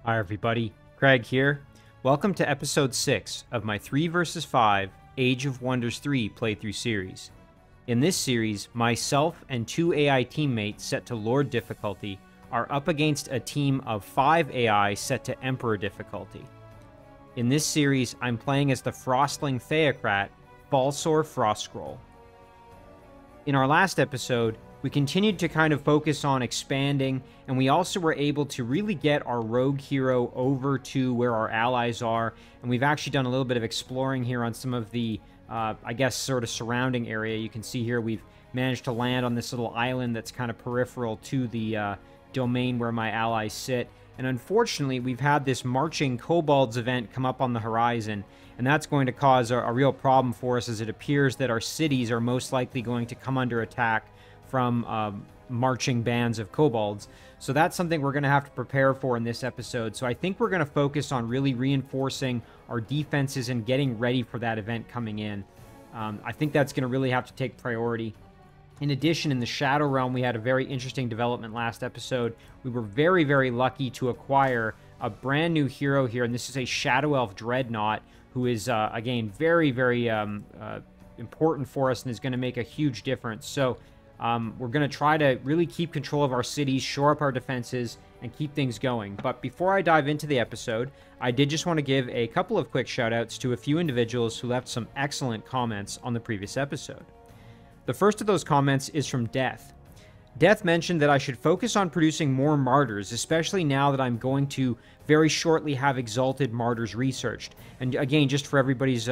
Hi everybody, Craig here. Welcome to episode 6 of my 3 vs 5 Age of Wonders 3 playthrough series. In this series, myself and 2 AI teammates set to Lord difficulty are up against a team of 5 AI set to Emperor difficulty. In this series, I'm playing as the Frostling Theocrat, Falsor Frostscroll. In our last episode, we continued to kind of focus on expanding, and we also were able to really get our rogue hero over to where our allies are, and we've actually done a little bit of exploring here on some of the, I guess, sort of surrounding area. You can see here we've managed to land on this little island that's kind of peripheral to the domain where my allies sit, and unfortunately we've had this marching kobolds event come up on the horizon, and that's going to cause a real problem for us, as it appears that our cities are most likely going to come under attack from marching bands of kobolds. So that's something we're going to have to prepare for in this episode. So I think we're going to focus on really reinforcing our defenses and getting ready for that event coming in. I think that's going to really have to take priority. In addition, in the Shadow Realm, we had a very interesting development last episode. We were very, very lucky to acquire a brand new hero here, and this is a Shadow Elf Dreadnought, who is, again, very, very important for us and is going to make a huge difference. So we're going to try to really keep control of our cities, shore up our defenses, and keep things going. But before I dive into the episode, I did just want to give a couple of quick shout-outs to a few individuals who left some excellent comments on the previous episode. The first of those comments is from Death. Death mentioned that I should focus on producing more martyrs, especially now that I'm going to very shortly have Exalted Martyrs researched. And again, just for everybody's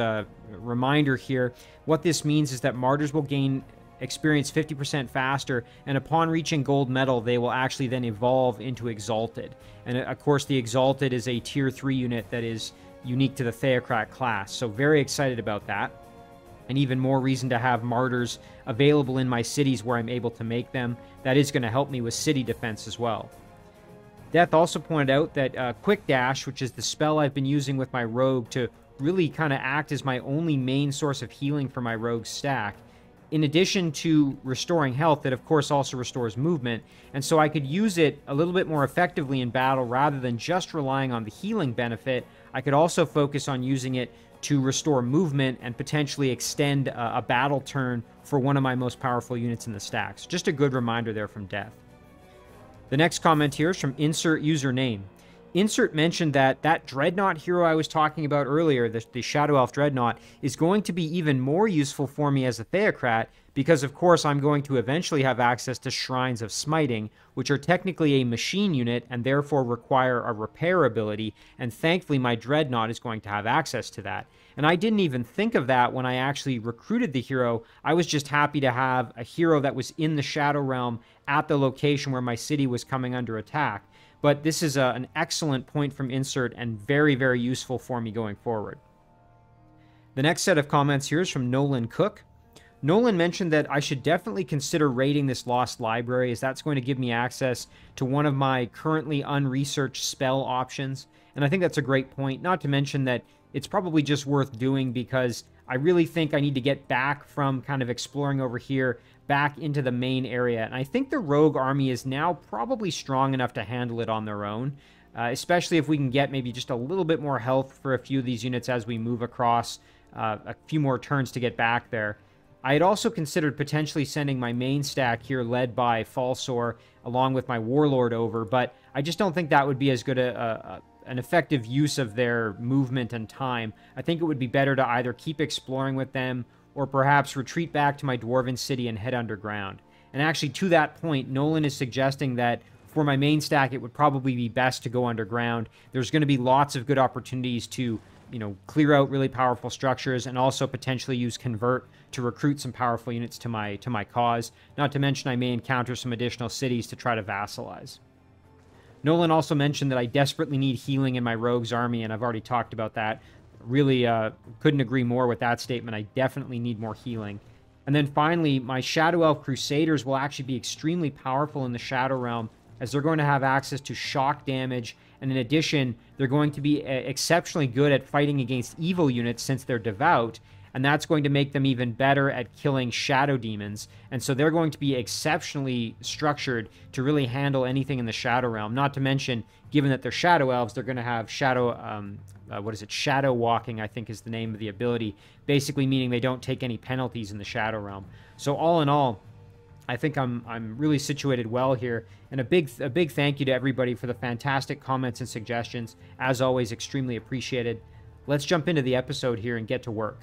reminder here, what this means is that martyrs will gain experience 50% faster, and upon reaching gold medal, they will actually then evolve into Exalted. And of course, the Exalted is a tier 3 unit that is unique to the Theocrat class, so very excited about that. And even more reason to have martyrs available in my cities where I'm able to make them. That is going to help me with city defense as well. Death also pointed out that Quick Dash, which is the spell I've been using with my rogue to really kind of act as my only main source of healing for my rogue stack, in addition to restoring health, it of course also restores movement, and so I could use it a little bit more effectively in battle rather than just relying on the healing benefit. I could also focus on using it to restore movement and potentially extend a battle turn for one of my most powerful units in the stacks. Just a good reminder there from Death. The next comment here is from Insert Username. Insert mentioned that Dreadnought hero I was talking about earlier, the Shadow Elf Dreadnought, is going to be even more useful for me as a Theocrat, because of course I'm going to eventually have access to Shrines of Smiting, which are technically a machine unit and therefore require a repair ability, and thankfully my Dreadnought is going to have access to that. And I didn't even think of that when I actually recruited the hero. I was just happy to have a hero that was in the Shadow Realm at the location where my city was coming under attack. But this is an excellent point from Insert and very, very useful for me going forward. The next set of comments here is from Nolan Cook. Nolan mentioned that I should definitely consider raiding this Lost Library, as that's going to give me access to one of my currently unresearched spell options. And I think that's a great point, not to mention that it's probably just worth doing because I really think I need to get back from kind of exploring over here back into the main area. And I think the rogue army is now probably strong enough to handle it on their own, especially if we can get maybe just a little bit more health for a few of these units as we move across a few more turns to get back there. I had also considered potentially sending my main stack here led by Falsor along with my Warlord over, but I just don't think that would be as good an effective use of their movement and time. I think it would be better to either keep exploring with them or perhaps retreat back to my Dwarven city and head underground. And actually, to that point, Nolan is suggesting that for my main stack, it would probably be best to go underground. There's going to be lots of good opportunities to, clear out really powerful structures and also potentially use Convert to recruit some powerful units to my cause. Not to mention, I may encounter some additional cities to try to vassalize. Nolan also mentioned that I desperately need healing in my rogue's army, and I've already talked about that. Really couldn't agree more with that statement. I definitely need more healing. And then finally, my Shadow Elf Crusaders will actually be extremely powerful in the Shadow Realm, as they're going to have access to shock damage, and in addition, they're going to be exceptionally good at fighting against evil units since they're devout, and that's going to make them even better at killing shadow demons. And so they're going to be exceptionally structured to really handle anything in the Shadow Realm. Not to mention, given that they're Shadow Elves, they're going to have Shadow... Shadow Walking, I think is the name of the ability, basically meaning they don't take any penalties in the Shadow Realm. So all in all, I think I'm really situated well here, and a big thank you to everybody for the fantastic comments and suggestions. As always, extremely appreciated. Let's jump into the episode here and get to work.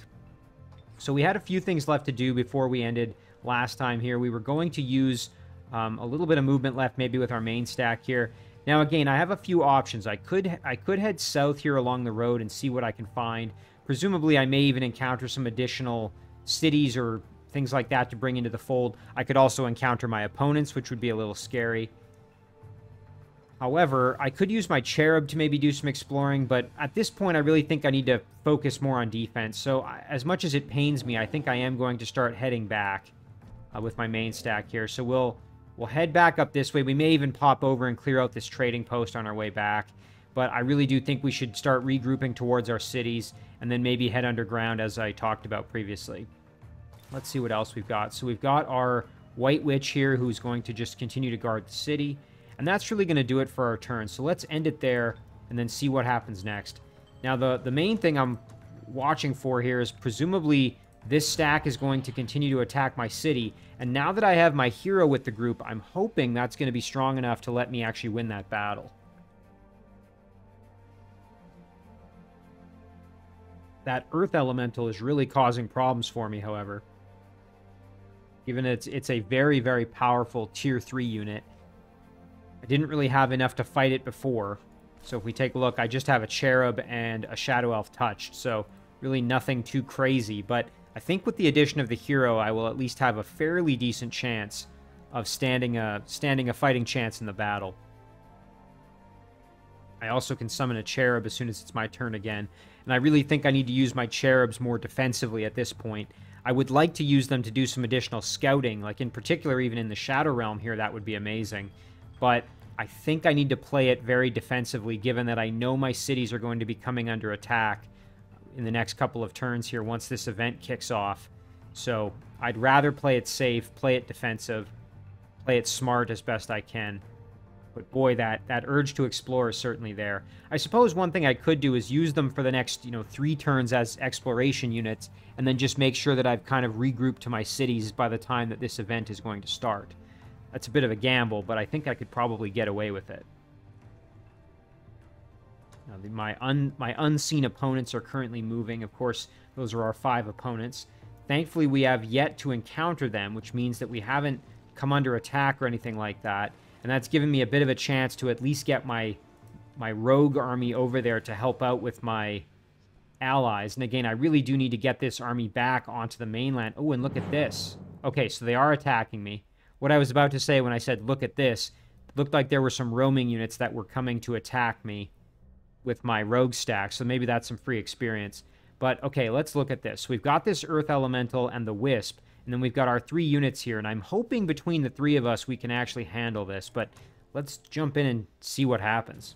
So we had a few things left to do before we ended last time here. We were going to use a little bit of movement left, maybe with our main stack here. Now again, I have a few options. I could head south here along the road and see what I can find. Presumably, I may even encounter some additional cities or things like that to bring into the fold. I could also encounter my opponents, which would be a little scary. However, I could use my Cherub to maybe do some exploring, but at this point, I really think I need to focus more on defense. So as much as it pains me, I think I am going to start heading back with my main stack here. So we'll head back up this way. We may even pop over and clear out this trading post on our way back. But I really do think we should start regrouping towards our cities and then maybe head underground, as I talked about previously. Let's see what else we've got. So we've got our White Witch here who's going to just continue to guard the city. And that's really going to do it for our turn. So let's end it there and then see what happens next. Now, the main thing I'm watching for here is presumably this stack is going to continue to attack my city. And now that I have my hero with the group, I'm hoping that's going to be strong enough to let me actually win that battle. That Earth Elemental is really causing problems for me, however. Given it's a very, very powerful Tier 3 unit. I didn't really have enough to fight it before. So if we take a look, I just have a Cherub and a Shadow Elf touched. So really nothing too crazy. But I think with the addition of the hero, I will at least have a fairly decent chance of standing a fighting chance in the battle. I also can summon a Cherub as soon as it's my turn again. And I really think I need to use my Cherubs more defensively at this point. I would like to use them to do some additional scouting. Like in particular, even in the Shadow Realm here, that would be amazing. But I think I need to play it very defensively, given that I know my cities are going to be coming under attack in the next couple of turns here once this event kicks off. So I'd rather play it safe, play it defensive, play it smart as best I can. But boy, that urge to explore is certainly there. I suppose one thing I could do is use them for the next, 3 turns as exploration units, and then just make sure that I've kind of regrouped to my cities by the time that this event is going to start. That's a bit of a gamble, but I think I could probably get away with it. Now, my unseen opponents are currently moving. Of course, those are our 5 opponents. Thankfully, we have yet to encounter them, which means that we haven't come under attack or anything like that. And that's given me a bit of a chance to at least get my rogue army over there to help out with my allies. And again, I really do need to get this army back onto the mainland. Oh, and look at this. Okay, so they are attacking me. What I was about to say when I said, look at this, it looked like there were some roaming units that were coming to attack me with my rogue stack, so maybe that's some free experience. But, okay, let's look at this. We've got this Earth Elemental and the Wisp, and then we've got our 3 units here, and I'm hoping between the 3 of us we can actually handle this, but let's jump in and see what happens.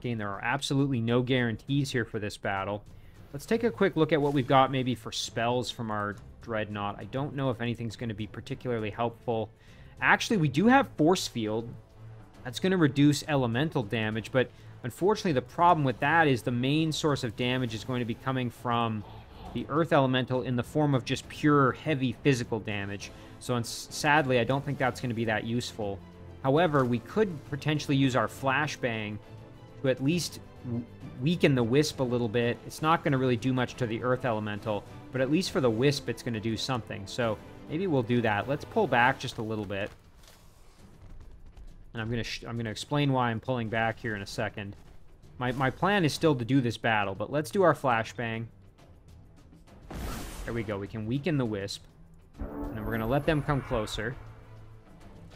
Again, there are absolutely no guarantees here for this battle. Let's take a quick look at what we've got maybe for spells from our Dreadnought. I don't know if anything's going to be particularly helpful. Actually, we do have Force Field. That's going to reduce elemental damage, but unfortunately the problem with that is the main source of damage is going to be coming from the Earth Elemental in the form of just pure heavy physical damage. So sadly, I don't think that's going to be that useful. However, we could potentially use our Flashbang to at least weaken the Wisp a little bit. It's not going to really do much to the Earth Elemental, but at least for the Wisp, it's going to do something. So maybe we'll do that. Let's pull back just a little bit. And I'm going to explain why I'm pulling back here in a second. My plan is still to do this battle, but let's do our Flashbang. There we go. We can weaken the Wisp. And then we're going to let them come closer.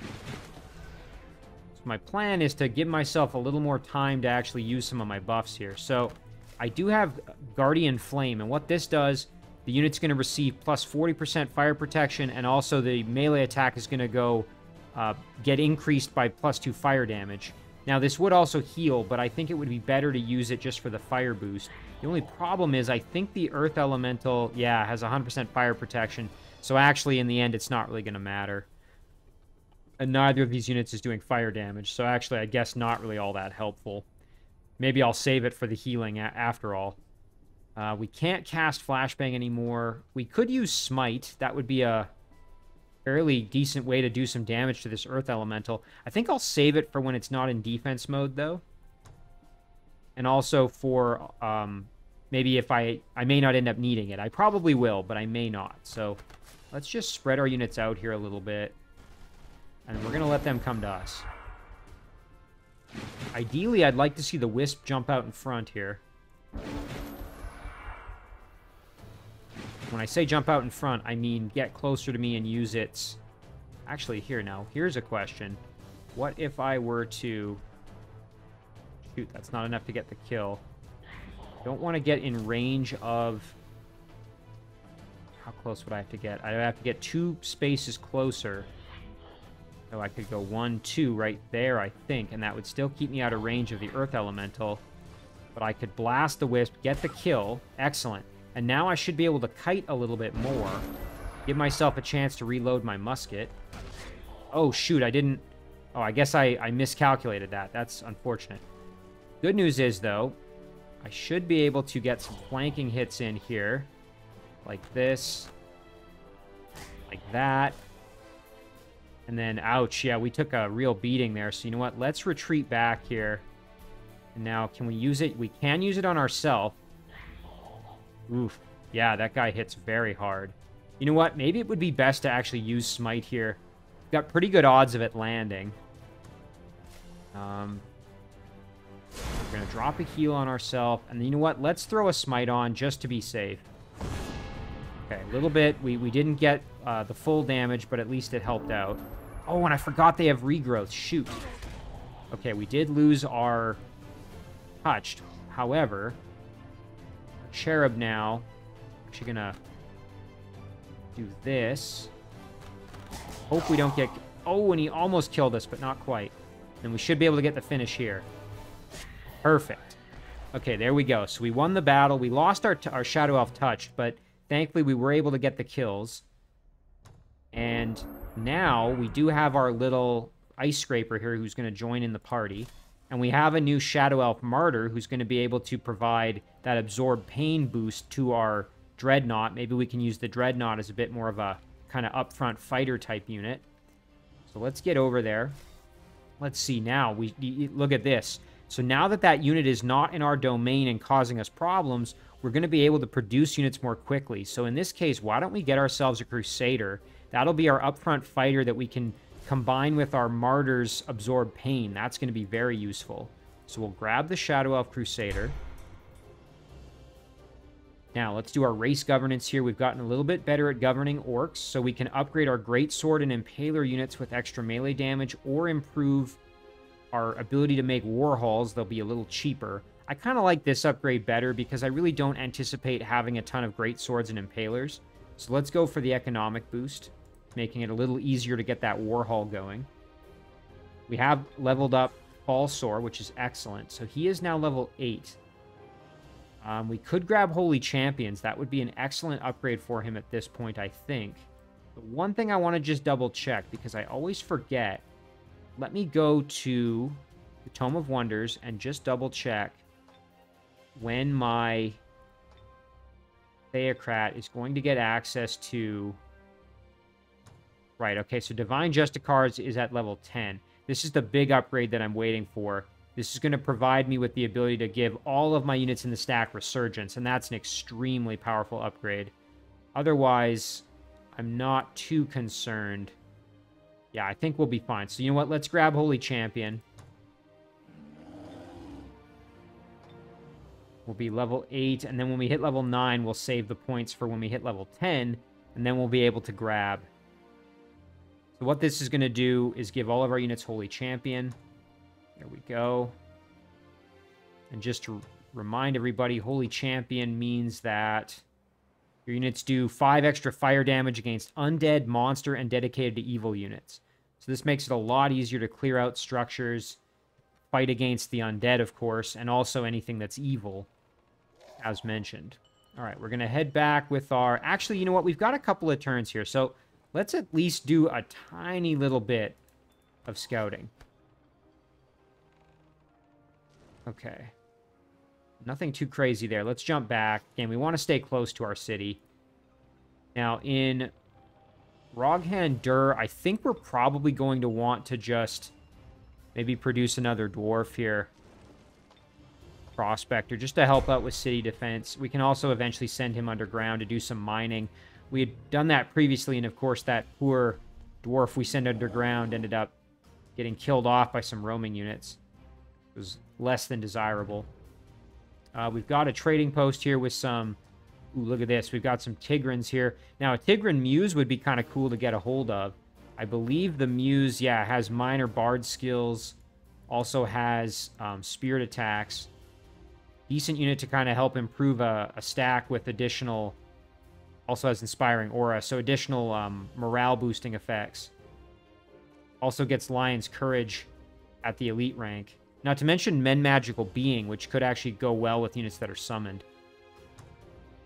So my plan is to give myself a little more time to actually use some of my buffs here. So I do have Guardian Flame, and what this does, the unit's going to receive plus 40% fire protection, and also the melee attack is going to go get increased by plus 2 fire damage. Now, this would also heal, but I think it would be better to use it just for the fire boost. The only problem is I think the Earth Elemental, yeah, has 100% fire protection. So actually, in the end, it's not really going to matter. And neither of these units is doing fire damage. So actually, I guess not really all that helpful. Maybe I'll save it for the healing after all. We can't cast Flashbang anymore. We could use Smite. That would be a fairly decent way to do some damage to this Earth Elemental. I think I'll save it for when it's not in defense mode, though. And also for maybe if I may not end up needing it. I probably will, but I may not. So let's just spread our units out here a little bit. And we're going to let them come to us. Ideally, I'd like to see the Wisp jump out in front here. When I say jump out in front, I mean get closer to me and use its... Actually, here now. Here's a question. What if I were to... Shoot, that's not enough to get the kill. Don't want to get in range of... How close would I have to get? I'd have to get 2 spaces closer. So I could go 1, 2 right there, I think, and that would still keep me out of range of the Earth Elemental. But I could blast the Wisp, get the kill. Excellent. And now I should be able to kite a little bit more. Give myself a chance to reload my musket. Oh, shoot, I didn't... Oh, I guess I miscalculated that. That's unfortunate. Good news is, though, I should be able to get some flanking hits in here. Like this. Like that. And then, ouch, yeah, we took a real beating there. So, you know what? Let's retreat back here. And now, can we use it? We can use it on ourselves. Oof. Yeah, that guy hits very hard. You know what? Maybe it would be best to actually use Smite here. We've got pretty good odds of it landing. We're going to drop a heal on ourselves. And you know what? Let's throw a Smite on just to be safe. Okay, a little bit. We didn't get the full damage, but at least it helped out. Oh, and I forgot they have regrowth. Shoot. Okay, we did lose our touched. However... Cherub now. Actually gonna do this. Hope we don't get... Oh, and he almost killed us, but not quite. And we should be able to get the finish here. Perfect. Okay, there we go. So we won the battle. We lost our Shadow Elf touched, but thankfully we were able to get the kills. And now we do have our little Ice Scraper here who's going to join in the party. And we have a new Shadow Elf Martyr who's going to be able to provide that Absorb Pain boost to our Dreadnought. Maybe we can use the Dreadnought as a bit more of a kind of upfront fighter type unit. So let's get over there. Let's see now. Look at this. So now that that unit is not in our domain and causing us problems, we're going to be able to produce units more quickly. So in this case, why don't we get ourselves a Crusader? That'll be our upfront fighter that we can combine with our Martyr's Absorb Pain. That's going to be very useful. So we'll grab the Shadow Elf Crusader. Now, let's do our race governance here. We've gotten a little bit better at governing orcs, so we can upgrade our Greatsword and Impaler units with extra melee damage, or improve our ability to make war halls. They'll be a little cheaper. I kind of like this upgrade better because I really don't anticipate having a ton of Greatswords and Impalers. So let's go for the economic boost, making it a little easier to get that Warhall going. We have leveled up Falsor, which is excellent. So he is now level 8. We could grab Holy Champions. That would be an excellent upgrade for him at this point, I think. But one thing I want to just double check, because I always forget. Let me go to the Tome of Wonders and just double check when my Theocrat is going to get access to... Right, okay, so Divine Justicars is at level 10. This is the big upgrade that I'm waiting for. This is going to provide me with the ability to give all of my units in the stack Resurgence, and that's an extremely powerful upgrade. Otherwise, I'm not too concerned. Yeah, I think we'll be fine. So you know what? Let's grab Holy Champion. We'll be level 8, and then when we hit level 9, we'll save the points for when we hit level 10, and then we'll be able to grab. So what this is going to do is give all of our units Holy Champion. There we go. And just to remind everybody, Holy Champion means that your units do 5 extra fire damage against undead, monster, and dedicated to evil units. So this makes it a lot easier to clear out structures, fight against the undead, of course, and also anything that's evil. as mentioned. All right, we're going to head back with our... Actually, you know what? We've got a couple of turns here, so let's at least do a tiny little bit of scouting. Okay. Nothing too crazy there. Let's jump back. Again, we want to stay close to our city. Now, in Roghan Dur, I think we're probably going to want to just maybe produce another dwarf here. Prospector, just to help out with city defense. We can also eventually send him underground to do some mining. We had done that previously, and of course that poor dwarf we sent underground ended up getting killed off by some roaming units. It was less than desirable. We've got a trading post here with some... Ooh, look at this. We've got some Tigrans here. Now, a Tigran Muse would be kind of cool to get a hold of. I believe the Muse, yeah, has minor bard skills. Also has spirit attacks. Decent unit to kind of help improve a stack with additional... Also has Inspiring Aura, so additional morale-boosting effects. Also gets Lion's Courage at the elite rank. Not to mention Men Magical Being, which could actually go well with units that are summoned.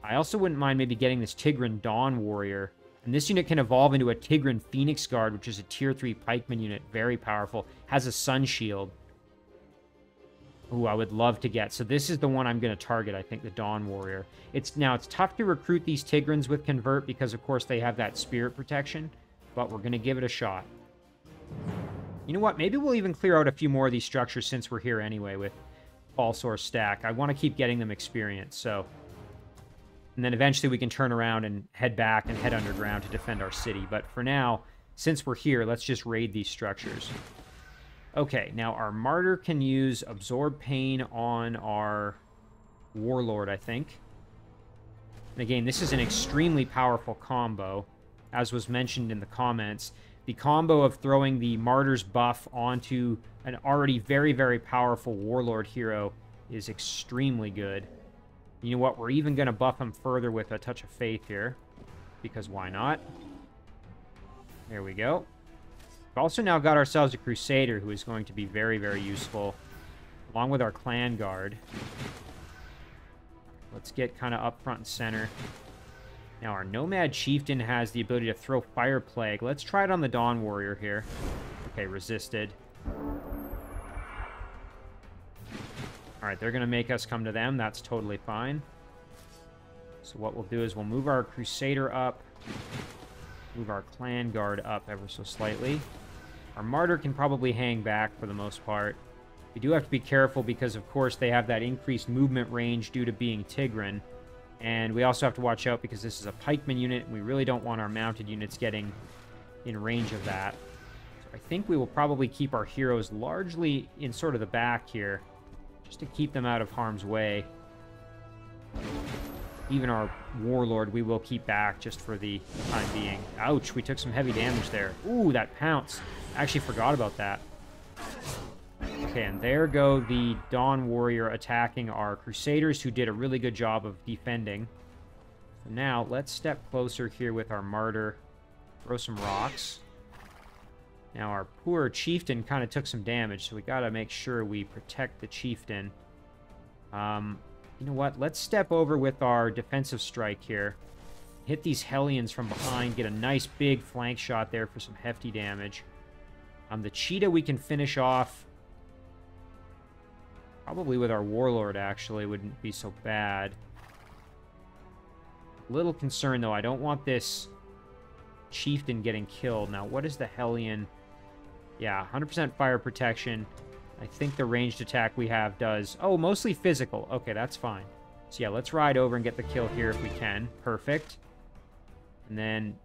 I also wouldn't mind maybe getting this Tigran Dawn Warrior. And this unit can evolve into a Tigran Phoenix Guard, which is a tier 3 pikeman unit. Very powerful. Has a Sun Shield. Ooh, I would love to get. So this is the one I'm going to target, I think, the Dawn Warrior. Now, it's tough to recruit these Tigrans with Convert because, of course, they have that spirit protection. But we're going to give it a shot. You know what? Maybe we'll even clear out a few more of these structures since we're here anyway with Falsor stack. I want to keep getting them experience, so... And then eventually we can turn around and head back and head underground to defend our city. But for now, since we're here, let's just raid these structures. Okay, now our Martyr can use Absorb Pain on our Warlord, I think. And again, this is an extremely powerful combo, as was mentioned in the comments. The combo of throwing the Martyr's buff onto an already very, very powerful Warlord hero is extremely good. You know what? We're even going to buff him further with a Touch of Faith here, because why not? There we go. We've also now got ourselves a Crusader who is going to be very, very useful, along with our Clan Guard. Let's get kind of up front and center. Now, our Nomad Chieftain has the ability to throw Fire Plague. Let's try it on the Dawn Warrior here. Okay, resisted. Alright, they're going to make us come to them. That's totally fine. So what we'll do is we'll move our Crusader up. Move our Clan Guard up ever so slightly. Our Martyr can probably hang back for the most part. We do have to be careful because, of course, they have that increased movement range due to being Tigran. And we also have to watch out because this is a pikeman unit, and we really don't want our mounted units getting in range of that. So I think we will probably keep our heroes largely in sort of the back here, just to keep them out of harm's way. Even our Warlord we will keep back just for the time being. Ouch, we took some heavy damage there. Ooh, that pounce. I actually forgot about that. Okay, and there go the Dawn Warrior attacking our Crusaders, who did a really good job of defending. So now, let's step closer here with our Martyr. Throw some rocks. Now, our poor Chieftain kind of took some damage, so we got to make sure we protect the Chieftain. You know what? Let's step over with our defensive strike here. Hit these Hellions from behind, get a nice big flank shot there for some hefty damage. The Cheetah we can finish off probably with our Warlord, actually. Wouldn't be so bad. Little concerned, though. I don't want this Chieftain getting killed. Now, what is the Hellion? Yeah, 100% fire protection. I think the ranged attack we have does... Oh, mostly physical. Okay, that's fine. So yeah, let's ride over and get the kill here if we can. Perfect. And then,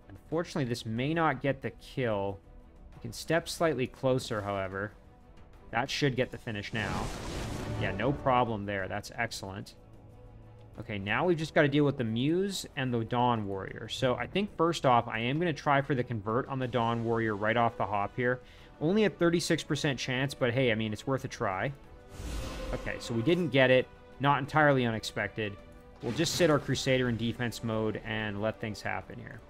unfortunately, this may not get the kill. We can step slightly closer, however. That should get the finish now. Yeah, no problem there. That's excellent. Okay, now we've just got to deal with the Muse and the Dawn Warrior. So I think first off, I am going to try for the Convert on the Dawn Warrior right off the hop here. Only a 36% chance, but hey, I mean, it's worth a try. Okay, so we didn't get it. Not entirely unexpected. We'll just sit our Crusader in defense mode and let things happen here.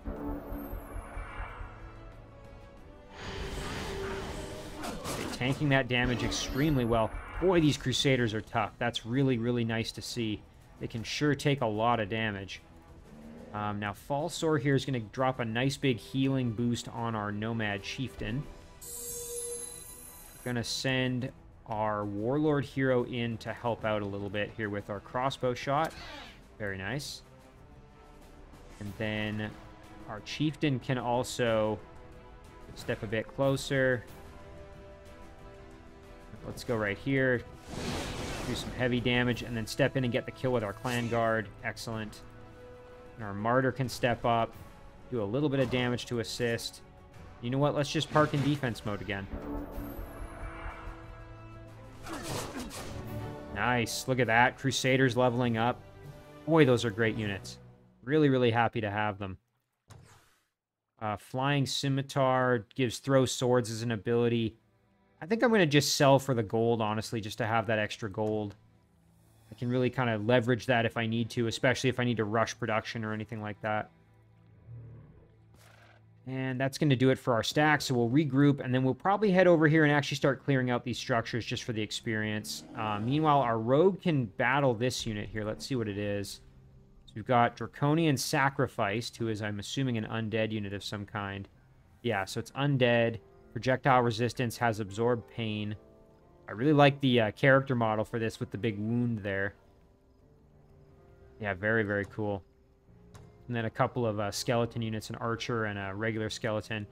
Okay, tanking that damage extremely well. Boy, these Crusaders are tough. That's really, really nice to see. they can sure take a lot of damage. Now, Falsor here is going to drop a nice big healing boost on our Nomad Chieftain. We're going to send our Warlord hero in to help out a little bit here with our crossbow shot. Very nice. And then our Chieftain can also step a bit closer. Let's go right here. Do some heavy damage and then step in and get the kill with our Clan Guard. Excellent. And our Martyr can step up, do a little bit of damage to assist. You know what? Let's just park in defense mode again. Nice. Look at that. Crusaders leveling up. Boy, those are great units. Really, really happy to have them. Flying Scimitar gives throw swords as an ability. I think I'm going to just sell for the gold, honestly, just to have that extra gold. I can really kind of leverage that if I need to, especially if I need to rush production or anything like that. And that's going to do it for our stack, so we'll regroup, and then we'll probably head over here and actually start clearing out these structures just for the experience. Meanwhile, our rogue can battle this unit here. Let's see what it is. So we've got Draconian Sacrificed, who is, I'm assuming, an undead unit of some kind. Yeah, so it's undead. Projectile resistance, has absorbed pain. I really like the character model for this with the big wound there. Yeah, very, very cool. And then a couple of skeleton units, an archer and a regular skeleton.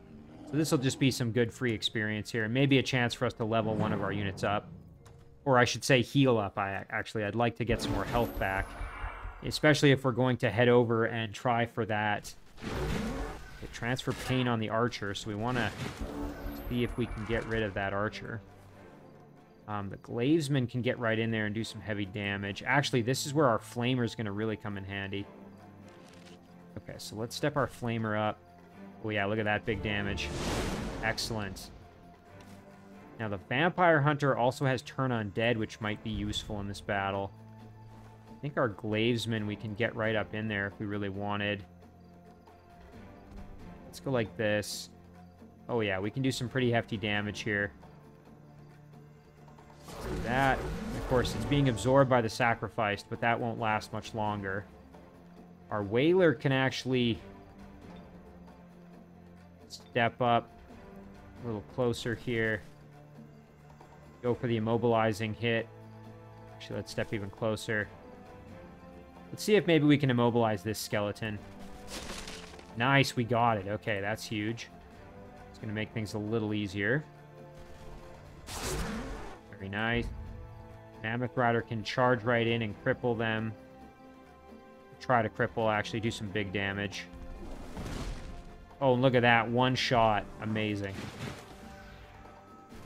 So this will just be some good free experience here. And maybe a chance for us to level one of our units up. Or I should say heal up. I'd like to get some more health back. Especially if we're going to head over and try for that. Transfer pain on the archer. So we want to see if we can get rid of that archer. The Glavesman can get right in there and do some heavy damage. Actually, this is where our Flamer is going to really come in handy. Okay, so let's step our Flamer up. Oh yeah, look at that big damage. Excellent. Now, the Vampire Hunter also has Turn Undead, which might be useful in this battle. I think our Glavesman we can get right up in there if we really wanted. Let's go like this. Oh yeah, we can do some pretty hefty damage here. Let's do that. And of course, it's being absorbed by the Sacrificed, but that won't last much longer. Our Whaler can actually step up a little closer here. Go for the immobilizing hit. Actually, let's step even closer. Let's see if maybe we can immobilize this skeleton. Nice, we got it. Okay, that's huge. It's going to make things a little easier. Very nice. Mammoth Rider can charge right in and cripple them. Try to cripple, actually do some big damage. Oh, look at that. One shot. Amazing.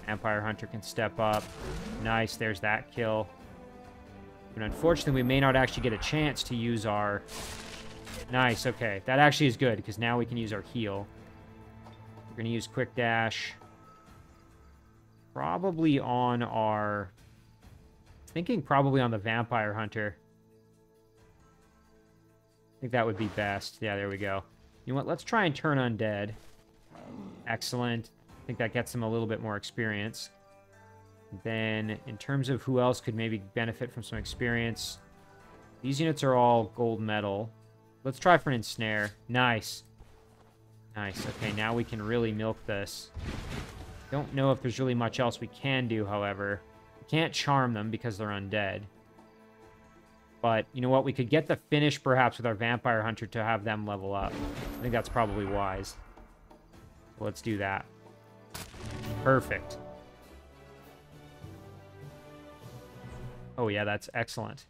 Vampire Hunter can step up. Nice, there's that kill. But unfortunately, we may not actually get a chance to use our... Nice, okay. That actually is good, because now we can use our heal. We're going to use Quick Dash. Probably on our... Thinking probably on the Vampire Hunter. I think that would be best. Yeah, there we go. You know what? Let's try and turn undead. Excellent. I think that gets them a little bit more experience. Then, in terms of who else could maybe benefit from some experience, these units are all gold medal. Let's try for an ensnare. Nice. Nice. Okay, now we can really milk this. Don't know if there's really much else we can do, however. We can't charm them because they're undead. But, you know what? We could get the finish, perhaps, with our Vampire Hunter to have them level up. I think that's probably wise. So let's do that. Perfect. Oh, yeah, that's excellent.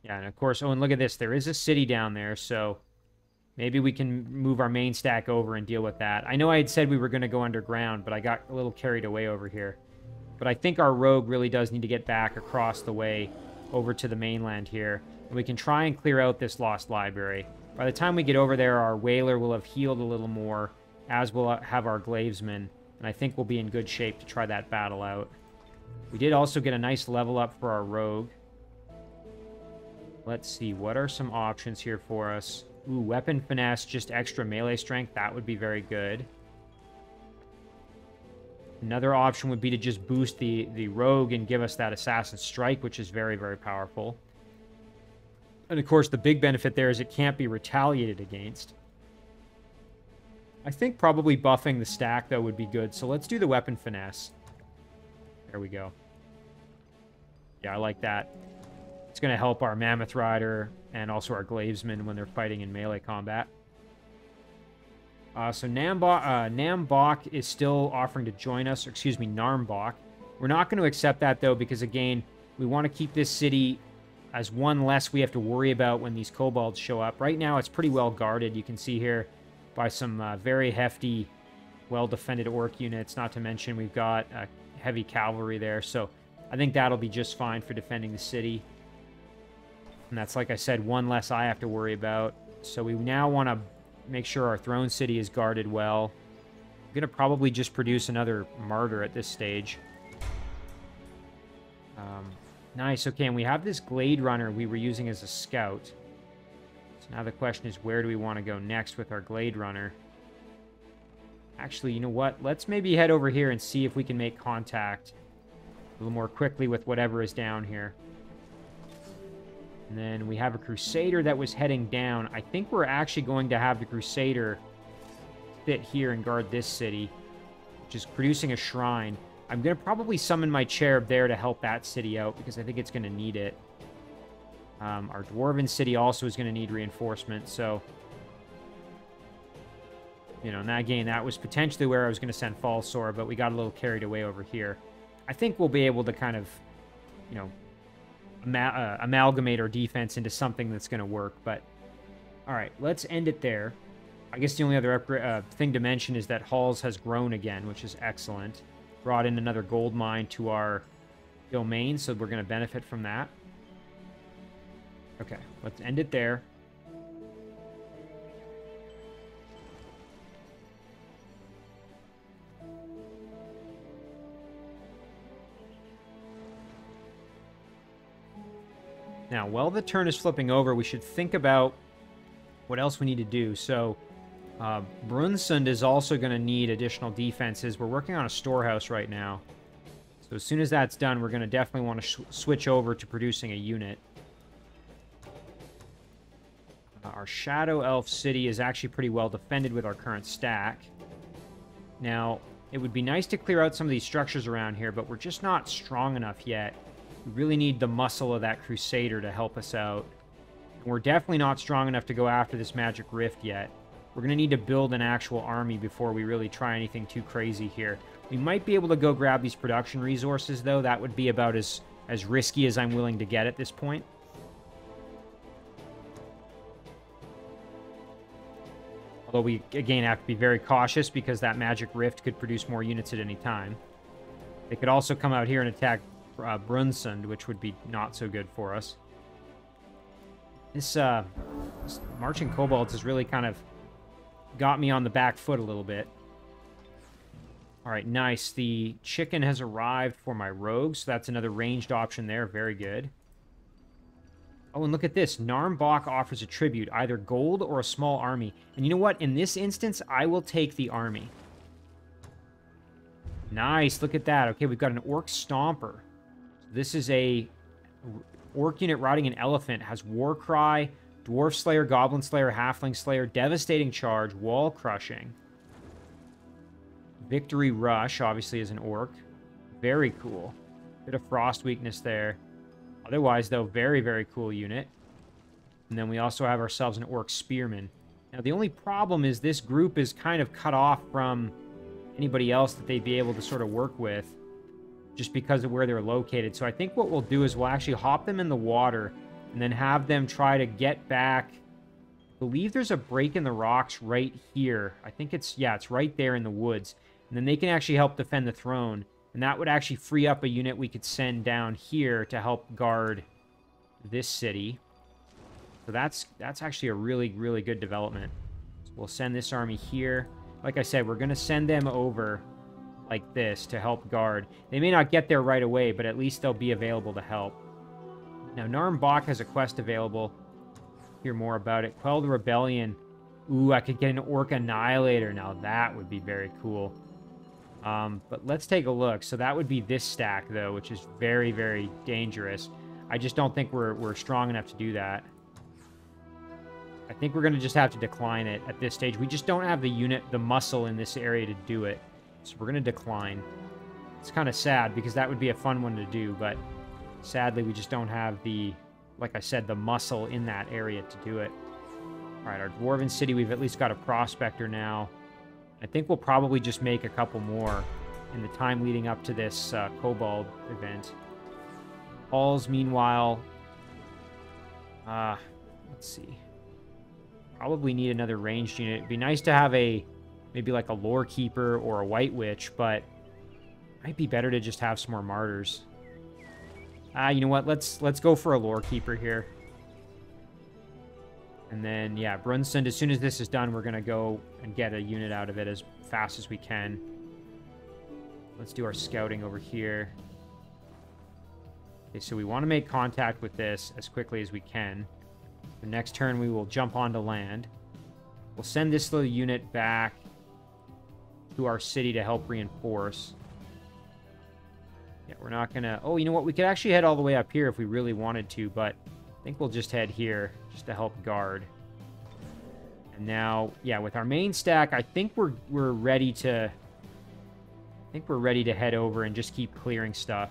Yeah, and of course... Oh, and look at this. There is a city down there, so... Maybe we can move our main stack over and deal with that. I know I had said we were going to go underground, but I got a little carried away over here. But I think our rogue really does need to get back across the way over to the mainland here. And we can try and clear out this lost library. By the time we get over there, our Whaler will have healed a little more, as will have our Glavesman. And I think we'll be in good shape to try that battle out. We did also get a nice level up for our rogue. Let's see, what are some options here for us? Ooh, weapon finesse, just extra melee strength. That would be very good. Another option would be to just boost the rogue and give us that assassin strike, which is very, very powerful. And of course, the big benefit there is it can't be retaliated against. I think probably buffing the stack, though, would be good. So let's do the weapon finesse. There we go. Yeah, I like that. It's going to help our Mammoth Rider and also our Glavesmen when they're fighting in melee combat. So Nambok is still offering to join us. Or excuse me, Narmbok. We're not going to accept that, though, because, again, we want to keep this city as one less we have to worry about when these kobolds show up. Right now, it's pretty well guarded. You can see here by some very hefty, well-defended orc units. Not to mention we've got heavy cavalry there. So I think that'll be just fine for defending the city. And that's, like I said, one less I have to worry about. So we now want to make sure our throne city is guarded well. I'm going to probably just produce another martyr at this stage. Nice. Okay, and we have this Glade Runner we were using as a scout. So now the question is, where do we want to go next with our Glade Runner? Actually, you know what? Let's maybe head over here and see if we can make contact a little more quickly with whatever is down here. And then we have a Crusader that was heading down. I think we're actually going to have the Crusader sit here and guard this city, which is producing a shrine. I'm going to probably summon my Cherub there to help that city out, because I think it's going to need it. Our Dwarven city also is going to need reinforcement, so... You know, and that, again, that was potentially where I was going to send Falsor, but we got a little carried away over here. I think we'll be able to kind of, you know, amalgamate our defense into something that's going to work, but... Alright, let's end it there. I guess the only other thing to mention is that Halls has grown again, which is excellent. Brought in another gold mine to our domain, so we're going to benefit from that. Okay, let's end it there. Now, while the turn is flipping over, we should think about what else we need to do. So, Brunsund is also going to need additional defenses. We're working on a storehouse right now. So as soon as that's done, we're going to definitely want to switch over to producing a unit. Our Shadow Elf city is actually pretty well defended with our current stack. Now, it would be nice to clear out some of these structures around here, but we're just not strong enough yet. We really need the muscle of that Crusader to help us out. And we're definitely not strong enough to go after this Magic Rift yet. We're going to need to build an actual army before we really try anything too crazy here. We might be able to go grab these production resources, though. That would be about as risky as I'm willing to get at this point. Although we, again, have to be very cautious because that Magic Rift could produce more units at any time. They could also come out here and attack Brunsund, which would be not so good for us. This Marching Kobolds has really kind of got me on the back foot a little bit. Alright, nice. The chicken has arrived for my rogue, so that's another ranged option there. Very good. Oh, and look at this. Narmbok offers a tribute, either gold or a small army. And you know what? In this instance, I will take the army. Nice. Look at that. Okay, we've got an Orc Stomper. This is a Orc unit riding an elephant. Has Warcry, Dwarf Slayer, Goblin Slayer, Halfling Slayer, Devastating Charge, Wall Crushing. Victory Rush, obviously, is an Orc. Very cool. Bit of Frost weakness there. Otherwise, though, very, very cool unit. And then we also have ourselves an Orc Spearman. Now, the only problem is this group is kind of cut off from anybody else that they'd be able to sort of work with just because of where they're located. So I think what we'll do is we'll actually hop them in the water and then have them try to get back. I believe there's a break in the rocks right here. I think it's, yeah, it's right there in the woods. And then they can actually help defend the throne. And that would actually free up a unit we could send down here to help guard this city. So that's actually a really, really good development. So we'll send this army here. Like I said, we're going to send them over like this to help guard. They may not get there right away, but at least they'll be available to help. Now, Narmbok has a quest available. Hear more about it. Quell the Rebellion. Ooh, I could get an Orc Annihilator. Now, that would be very cool. But let's take a look. So that would be this stack, though, which is very, very dangerous. I just don't think we're strong enough to do that. I think we're going to just have to decline it at this stage. We just don't have the muscle in this area to do it. So we're going to decline. It's kind of sad because that would be a fun one to do, but sadly we just don't have the, like I said, the muscle in that area to do it. All right, our Dwarven City, we've at least got a Prospector now. I think we'll probably just make a couple more in the time leading up to this Kobold event. Halls, meanwhile, let's see. Probably need another ranged unit. It'd be nice to have maybe like a Lore Keeper or a White Witch, but might be better to just have some more Martyrs. You know what? Let's go for a Lore Keeper here. And then, yeah, Brunsund, as soon as this is done, we're going to go and get a unit out of it as fast as we can. Let's do our scouting over here. Okay, so we want to make contact with this as quickly as we can. The next turn, we will jump onto land. We'll send this little unit back to our city to help reinforce. Yeah, we're not going to... Oh, you know what? We could actually head all the way up here if we really wanted to, but I think we'll just head here just to help guard. And now, yeah, with our main stack, I think we're ready to... I think we're ready to head over and just keep clearing stuff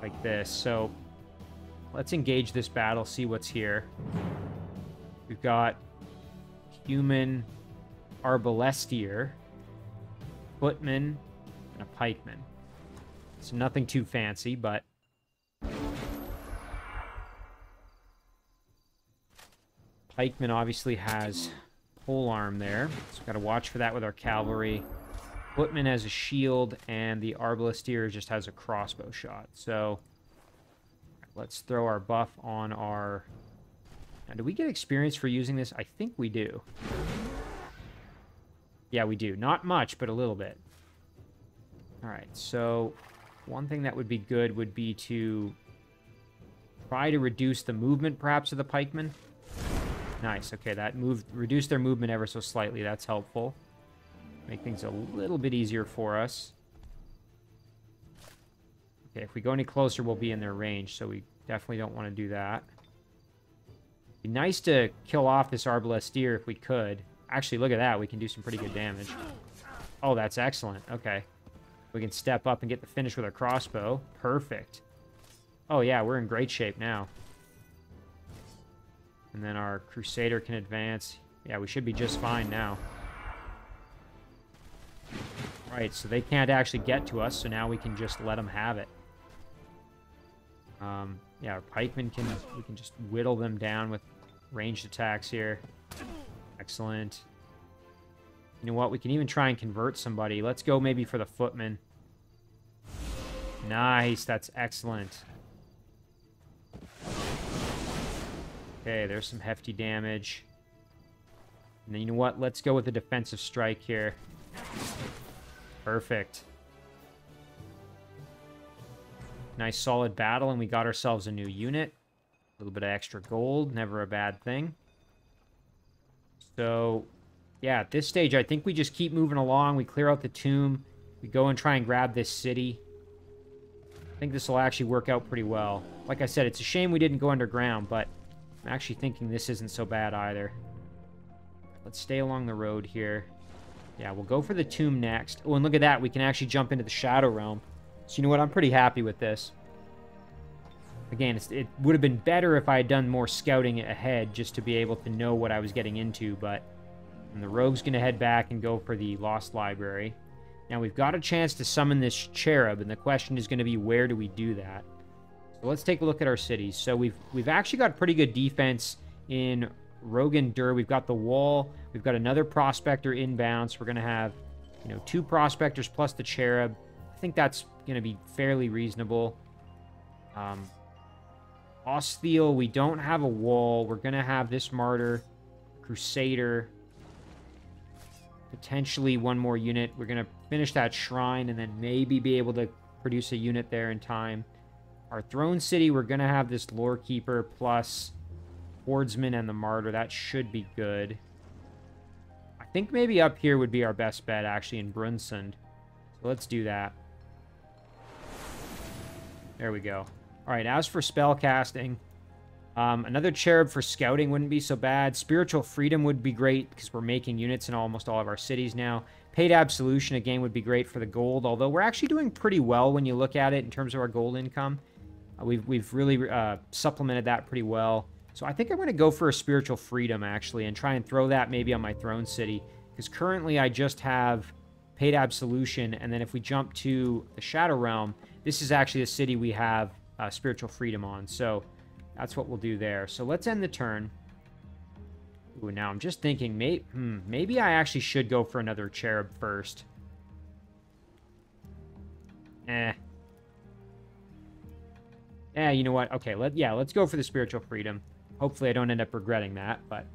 like this. So let's engage this battle, see what's here. We've got human arbalestier, footman, and a pikeman. So nothing too fancy, but pikeman obviously has polearm there, so we've got to watch for that with our cavalry. Footman has a shield, and the arbalestier just has a crossbow shot. So let's throw our buff on our... Now, do we get experience for using this? I think we do. Yeah, we do. Not much, but a little bit. All right, so one thing that would be good would be to try to reduce the movement, perhaps, of the pikemen. Nice. Okay, that reduced their movement ever so slightly. That's helpful. Make things a little bit easier for us. Okay, if we go any closer, we'll be in their range, so we definitely don't want to do that. It'd be nice to kill off this arbalestier if we could. Actually, look at that. We can do some pretty good damage. Oh, that's excellent. Okay. We can step up and get the finish with our crossbow. Perfect. Oh, yeah, we're in great shape now. And then our Crusader can advance. Yeah, we should be just fine now. Right, so they can't actually get to us, so now we can just let them have it. Yeah, our pikemen we can just whittle them down with ranged attacks here. Excellent. You know what? We can even try and convert somebody. Let's go maybe for the footman. Nice, that's excellent. Okay, there's some hefty damage. And then you know what? Let's go with a defensive strike here. Perfect. Nice solid battle, and we got ourselves a new unit. A little bit of extra gold, never a bad thing. So, yeah, at this stage, I think we just keep moving along. We clear out the tomb. We go and try and grab this city. I think this will actually work out pretty well. Like I said, it's a shame we didn't go underground, but I'm actually thinking this isn't so bad either. Let's stay along the road here. Yeah, we'll go for the tomb next. Oh, and look at that. We can actually jump into the Shadow Realm. So you know what? I'm pretty happy with this. Again, it would have been better if I had done more scouting ahead just to be able to know what I was getting into, but the rogue's going to head back and go for the Lost Library. Now, we've got a chance to summon this cherub, and the question is going to be, where do we do that? So let's take a look at our cities. So we've actually got pretty good defense in Rogan Dur. We've got the wall. We've got another prospector inbound, so we're going to have, you know, 2 prospectors plus the cherub. I think that's going to be fairly reasonable. Osthiel, we don't have a wall. We're going to have this martyr, Crusader, potentially one more unit. We're going to finish that shrine and then maybe be able to produce a unit there in time. Our throne city, we're going to have this Lore Keeper plus Hordsman and the Martyr. That should be good. I think maybe up here would be our best bet, actually, in Brunsund. So let's do that. There we go. All right, as for spell casting, another cherub for scouting wouldn't be so bad. Spiritual freedom would be great because we're making units in almost all of our cities now. Paid absolution, again, would be great for the gold, although we're actually doing pretty well when you look at it in terms of our gold income. We've really supplemented that pretty well. So I think I'm going to go for a spiritual freedom, actually, and try and throw that maybe on my throne city, because currently I just have paid absolution, and then if we jump to the Shadow Realm, this is actually the city we have spiritual freedom on, so that's what we'll do there. So let's end the turn. Ooh, now I'm just thinking, maybe I actually should go for another cherub first. Yeah, you know what? Okay, let's go for the spiritual freedom. Hopefully I don't end up regretting that, but...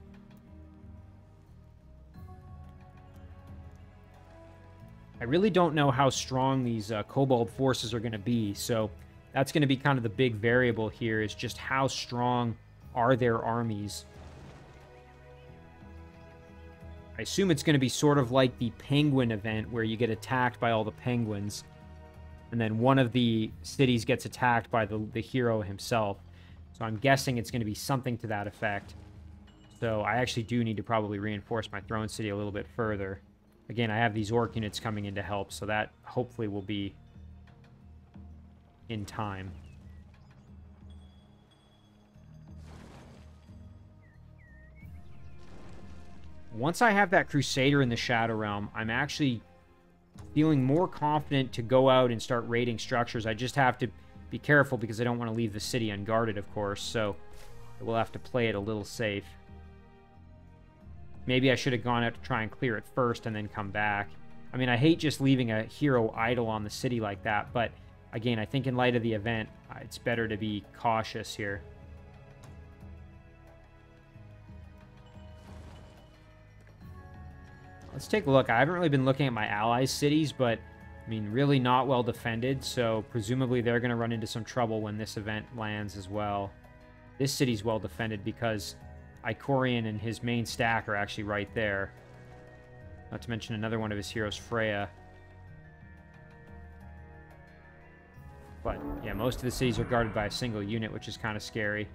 I really don't know how strong these Kobold forces are going to be, so that's going to be kind of the big variable here, is just how strong are their armies. I assume it's going to be sort of like the penguin event, where you get attacked by all the penguins, and then one of the cities gets attacked by the hero himself. So I'm guessing it's going to be something to that effect. So I actually do need to probably reinforce my throne city a little bit further. Again, I have these orc units coming in to help, so that hopefully will be in time. Once I have that Crusader in the Shadow Realm, I'm actually feeling more confident to go out and start raiding structures. I just have to be careful because I don't want to leave the city unguarded, of course, so we'll have to play it a little safe. Maybe I should have gone out to try and clear it first and then come back. I mean, I hate just leaving a hero idle on the city like that, but again, I think in light of the event, it's better to be cautious here. Let's take a look. I haven't really been looking at my allies' cities, but I mean, really not well defended, so presumably they're going to run into some trouble when this event lands as well. This city's well defended because Icorian and his main stack are actually right there. Not to mention another one of his heroes, Freya. But yeah, most of the cities are guarded by a single unit, which is kind of scary.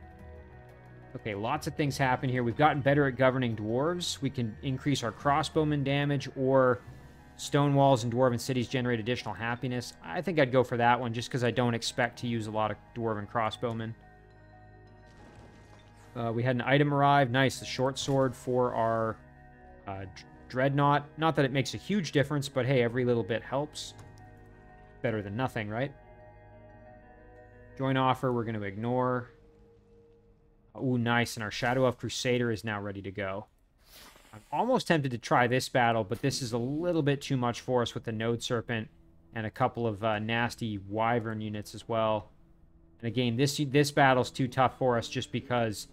Okay, lots of things happen here. We've gotten better at governing dwarves. We can increase our crossbowman damage, or stone walls and dwarven cities generate additional happiness. I think I'd go for that one, just because I don't expect to use a lot of dwarven crossbowmen. We had an item arrive. Nice, the short sword for our dreadnought. Not that it makes a huge difference, but hey, every little bit helps. Better than nothing, right? Join offer, we're going to ignore. Ooh, nice, and our Shadow Elf Crusader is now ready to go. I'm almost tempted to try this battle, but this is a little bit too much for us with the Node Serpent and a couple of nasty Wyvern units as well. And again, this battle's too tough for us just because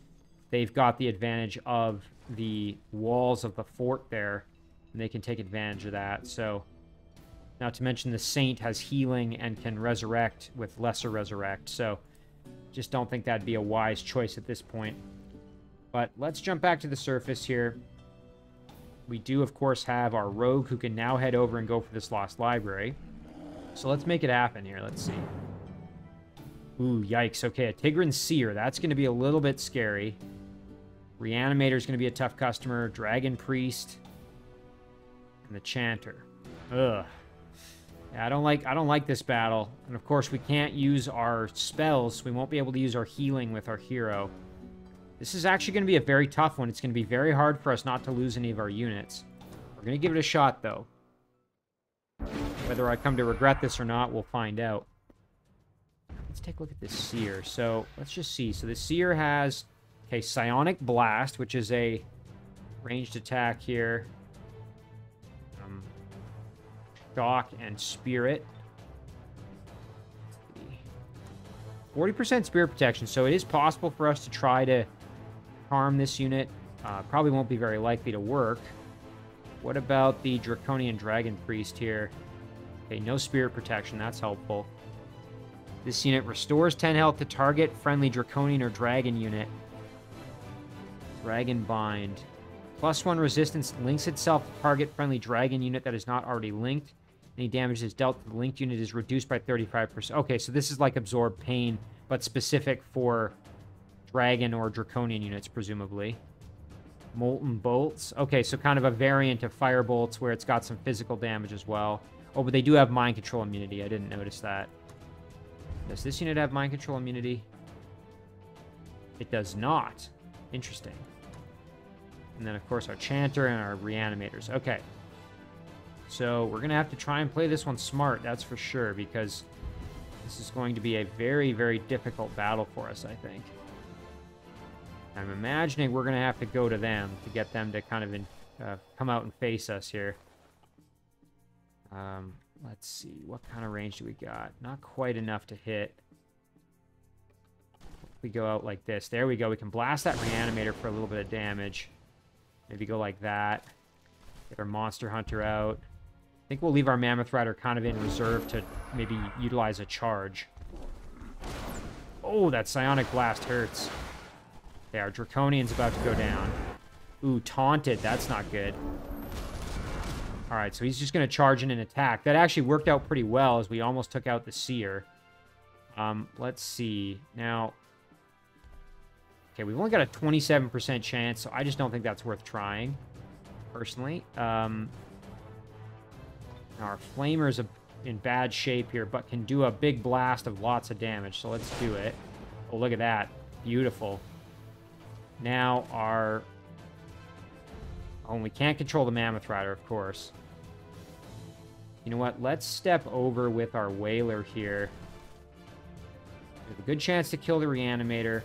they've got the advantage of the walls of the fort there, and they can take advantage of that. So, not to mention the Saint has healing and can resurrect with Lesser Resurrect, so just don't think that'd be a wise choice at this point. But let's jump back to the surface here. We do, of course, have our rogue who can now head over and go for this lost library. So let's make it happen here. Let's see. Ooh, yikes. Okay, a Tigran Seer. That's going to be a little bit scary. Reanimator is going to be a tough customer. Dragon Priest. And the Chanter. Ugh. Yeah, I don't like this battle. And of course, we can't use our spells. We won't be able to use our healing with our hero. This is actually going to be a very tough one. It's going to be very hard for us not to lose any of our units. We're going to give it a shot, though. Whether I come to regret this or not, we'll find out. Let's take a look at this Seer. So, let's just see. So, the Seer has, okay, Psionic Blast, which is a ranged attack here. Shock and Spirit. 40% Spirit Protection, so it is possible for us to try to harm this unit. Probably won't be very likely to work. What about the Draconian Dragon Priest here? Okay, no Spirit Protection, that's helpful. This unit restores 10 health to target friendly Draconian or Dragon unit. Dragon Bind. +1 resistance links itself to target-friendly dragon unit that is not already linked. Any damage is dealt to the linked unit is reduced by 35%. Okay, so this is like Absorb Pain, but specific for dragon or draconian units, presumably. Molten Bolts. Okay, so kind of a variant of Fire Bolts where it's got some physical damage as well. Oh, but they do have Mind Control immunity. I didn't notice that. Does this unit have Mind Control immunity? It does not. Interesting. And then, of course, our Chanter and our Reanimators. Okay. So we're going to have to try and play this one smart, that's for sure, because this is going to be a very, very difficult battle for us, I think. I'm imagining we're going to have to go to them to get them to kind of come out and face us here. Let's see. What kind of range do we got? Not quite enough to hit. We go out like this. There we go. We can blast that Reanimator for a little bit of damage. Maybe go like that. Get our Monster Hunter out. I think we'll leave our Mammoth Rider kind of in reserve to maybe utilize a charge. Oh, that Psionic Blast hurts. Okay, our Draconian's about to go down. Ooh, Taunted. That's not good. Alright, so he's just going to charge in and attack. That actually worked out pretty well as we almost took out the Seer. Let's see. Now... Okay, we've only got a 27% chance, so I just don't think that's worth trying, personally. Now our Flamer's in bad shape here, but can do a big blast of lots of damage, so let's do it. Oh, look at that. Beautiful. Now our... Oh, and we can't control the Mammoth Rider, of course. You know what? Let's step over with our Whaler here. We have a good chance to kill the Reanimator.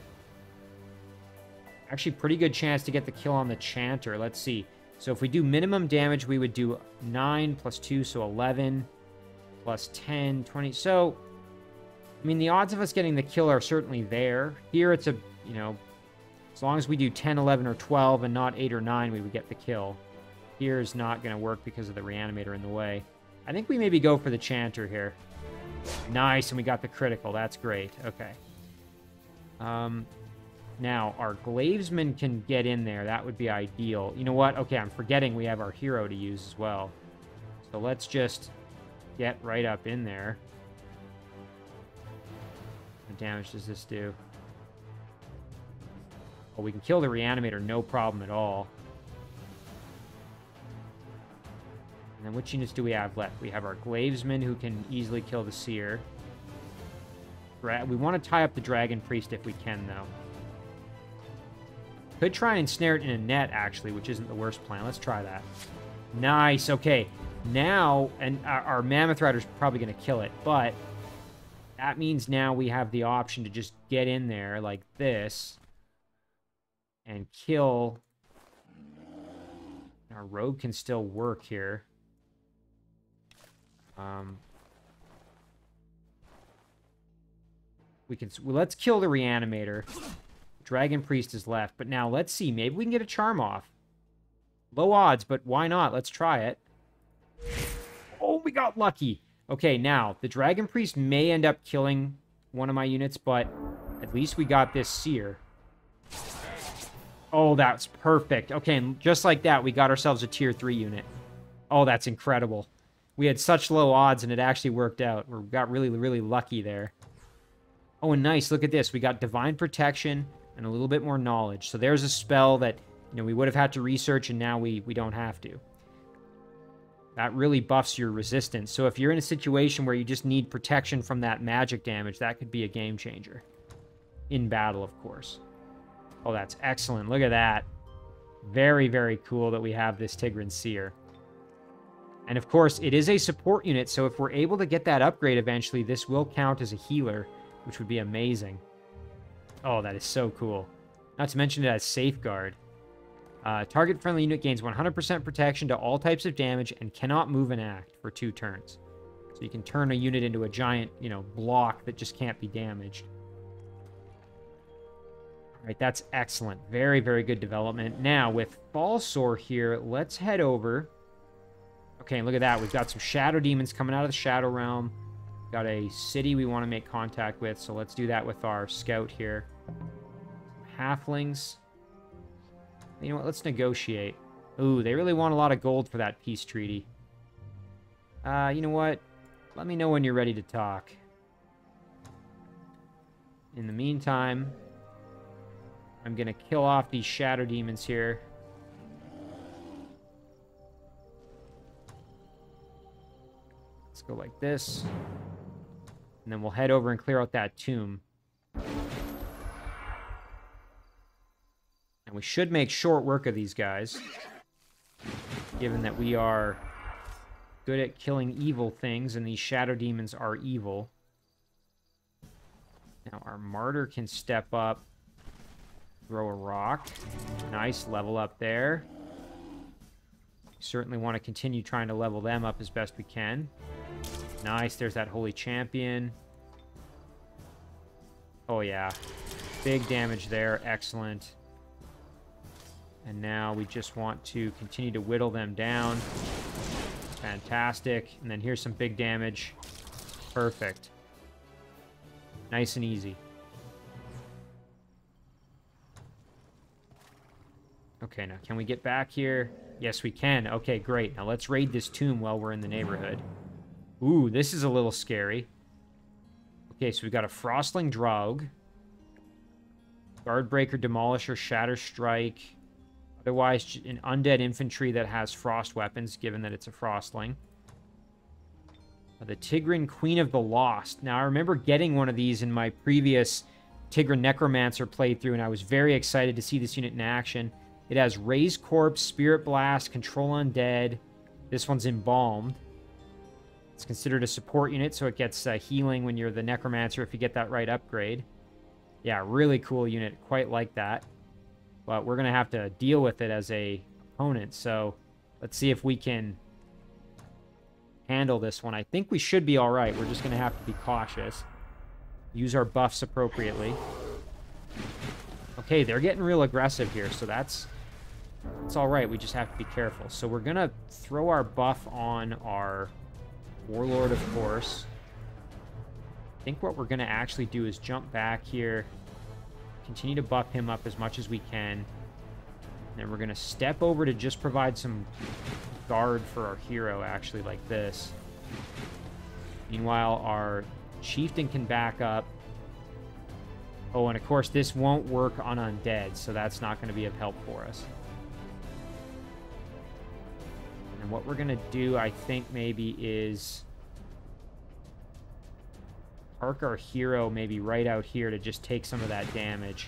Actually, pretty good chance to get the kill on the Chanter. Let's see. So if we do minimum damage, we would do 9 plus 2, so 11 plus 10, 20. So, I mean, the odds of us getting the kill are certainly there. Here, it's a, you know, as long as we do 10, 11, or 12 and not 8 or 9, we would get the kill. Here is not going to work because of the Reanimator in the way. I think we maybe go for the Chanter here. Nice, and we got the critical. That's great. Okay. Now, our Glavesman can get in there. That would be ideal. You know what? Okay, I'm forgetting we have our hero to use as well. So let's just get right up in there. What damage does this do? Oh, we can kill the Reanimator, no problem at all. And then which units do we have left? We have our Glavesman, who can easily kill the Seer. We want to tie up the Dragon Priest if we can, though. Could try and snare it in a net, actually, which isn't the worst plan. Let's try that. Nice, okay. Now, and our Mammoth Rider's probably going to kill it, but that means now we have the option to just get in there like this and kill. Our Rogue can still work here. Let's kill the Reanimator. Dragon Priest is left, but now let's see. Maybe we can get a charm off. Low odds, but why not? Let's try it. Oh, we got lucky. Okay, now, the Dragon Priest may end up killing one of my units, but at least we got this Seer. Oh, that's perfect. Okay, and just like that, we got ourselves a Tier 3 unit. Oh, that's incredible. We had such low odds, and it actually worked out. We got really, really lucky there. Oh, and nice. Look at this. We got Divine Protection and a little bit more knowledge. So there's a spell that, you know, we would have had to research, and now we don't have to. That really buffs your resistance. So if you're in a situation where you just need protection from that magic damage, that could be a game changer. In battle, of course. Oh, that's excellent. Look at that. Very, very cool that we have this Tigran Seer. And of course, it is a support unit, so if we're able to get that upgrade eventually, this will count as a healer, which would be amazing. Oh, that is so cool. Not to mention it has Safeguard. Target friendly unit gains 100% protection to all types of damage and cannot move and act for 2 turns. So you can turn a unit into a giant, you know, block that just can't be damaged. All right, that's excellent. Very, very good development. Now, with Falsor here, let's head over. Okay, look at that. We've got some Shadow Demons coming out of the Shadow Realm. Got a city we want to make contact with, so let's do that with our scout here. Halflings. You know what? Let's negotiate. Ooh, they really want a lot of gold for that peace treaty. You know what? Let me know when you're ready to talk. In the meantime, I'm going to kill off these shadow demons here. Let's go like this. And then we'll head over and clear out that tomb. And we should make short work of these guys, given that we are good at killing evil things, and these shadow demons are evil. Now our martyr can step up, throw a rock. Nice, level up there. Certainly want to continue trying to level them up as best we can. Nice, there's that holy champion. Oh yeah, big damage there, excellent. And now we just want to continue to whittle them down. Fantastic. And then here's some big damage. Perfect. Nice and easy. Okay, now can we get back here? Yes, we can. Okay, great. Now let's raid this tomb while we're in the neighborhood. Ooh, this is a little scary. Okay, so we've got a Frostling Draug. Guardbreaker, Demolisher, Shatter Strike. Otherwise, an undead infantry that has frost weapons, given that it's a Frostling. The Tigran Queen of the Lost. Now, I remember getting one of these in my previous Tigran Necromancer playthrough, and I was very excited to see this unit in action. It has Raised Corpse, Spirit Blast, Control Undead. This one's Embalmed. It's considered a support unit, so it gets healing when you're the Necromancer if you get that right upgrade. Yeah, really cool unit. Quite like that. But we're going to have to deal with it as a opponent, so let's see if we can handle this one. I think we should be all right. We're just going to have to be cautious. Use our buffs appropriately. Okay, they're getting real aggressive here, so that's all right. We just have to be careful. So we're going to throw our buff on our Warlord, of course. I think what we're going to actually do is jump back here, continue to buff him up as much as we can. And then we're going to step over to just provide some guard for our hero, actually, like this. Meanwhile, our chieftain can back up. Oh, and of course, this won't work on undead, so that's not going to be of help for us. And what we're going to do, I think, maybe is park our hero maybe right out here to just take some of that damage.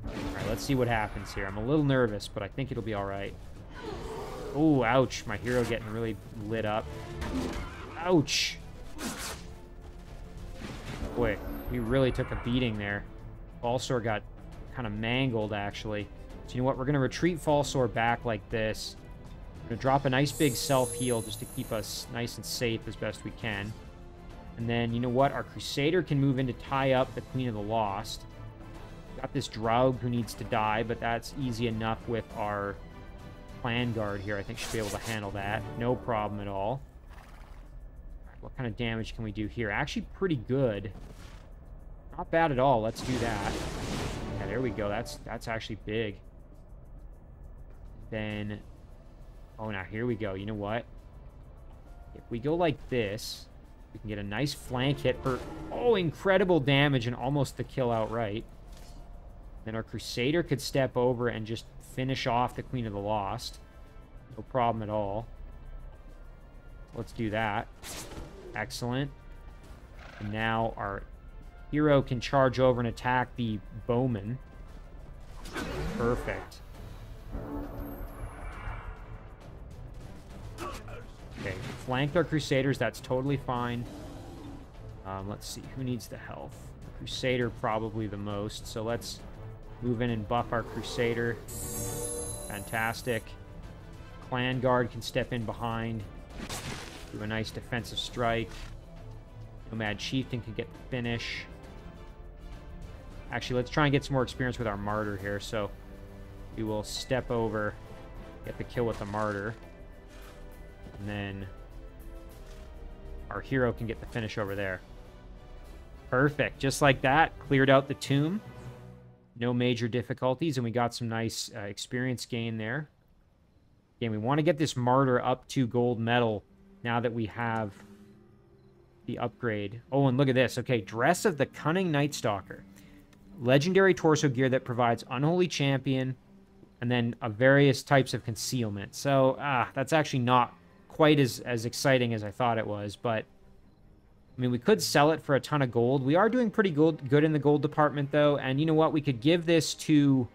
Alright, let's see what happens here. I'm a little nervous, but I think it'll be alright. Oh, ouch. My hero getting really lit up. Ouch! Boy, we really took a beating there. Falsor got kind of mangled, actually. So you know what? We're going to retreat Falsor back like this. We're going to drop a nice big self-heal just to keep us nice and safe as best we can. And then, you know what? Our Crusader can move in to tie up the Queen of the Lost. Got this Draug who needs to die, but that's easy enough with our Clan Guard here. I think should be able to handle that. No problem at all. Right, what kind of damage can we do here? Actually, pretty good. Not bad at all. Let's do that. Yeah, there we go. That's actually big. Then, oh, now here we go. You know what? If we go like this, we can get a nice flank hit for, oh, incredible damage and almost the kill outright. Then our Crusader could step over and just finish off the Queen of the Lost. No problem at all. Let's do that. Excellent. And now our hero can charge over and attack the Bowman. Perfect. Okay, flanked our Crusaders. That's totally fine. Let's see. Who needs the health? The Crusader probably the most. So let's move in and buff our Crusader. Fantastic. Clan Guard can step in behind. Do a nice defensive strike. Nomad Chieftain can get the finish. Actually, let's try and get some more experience with our Martyr here. So we will step over, get the kill with the Martyr. And then our hero can get the finish over there. Perfect. Just like that, cleared out the tomb. No major difficulties, and we got some nice experience gain there. Again, we want to get this Martyr up to gold medal now that we have the upgrade. Oh, and look at this. Okay, Dress of the Cunning Night Stalker. Legendary torso gear that provides Unholy Champion and then various types of concealment. So, that's actually not quite as exciting as I thought it was, but I mean, we could sell it for a ton of gold. We are doing pretty good in the gold department, though, and you know what? We could give this to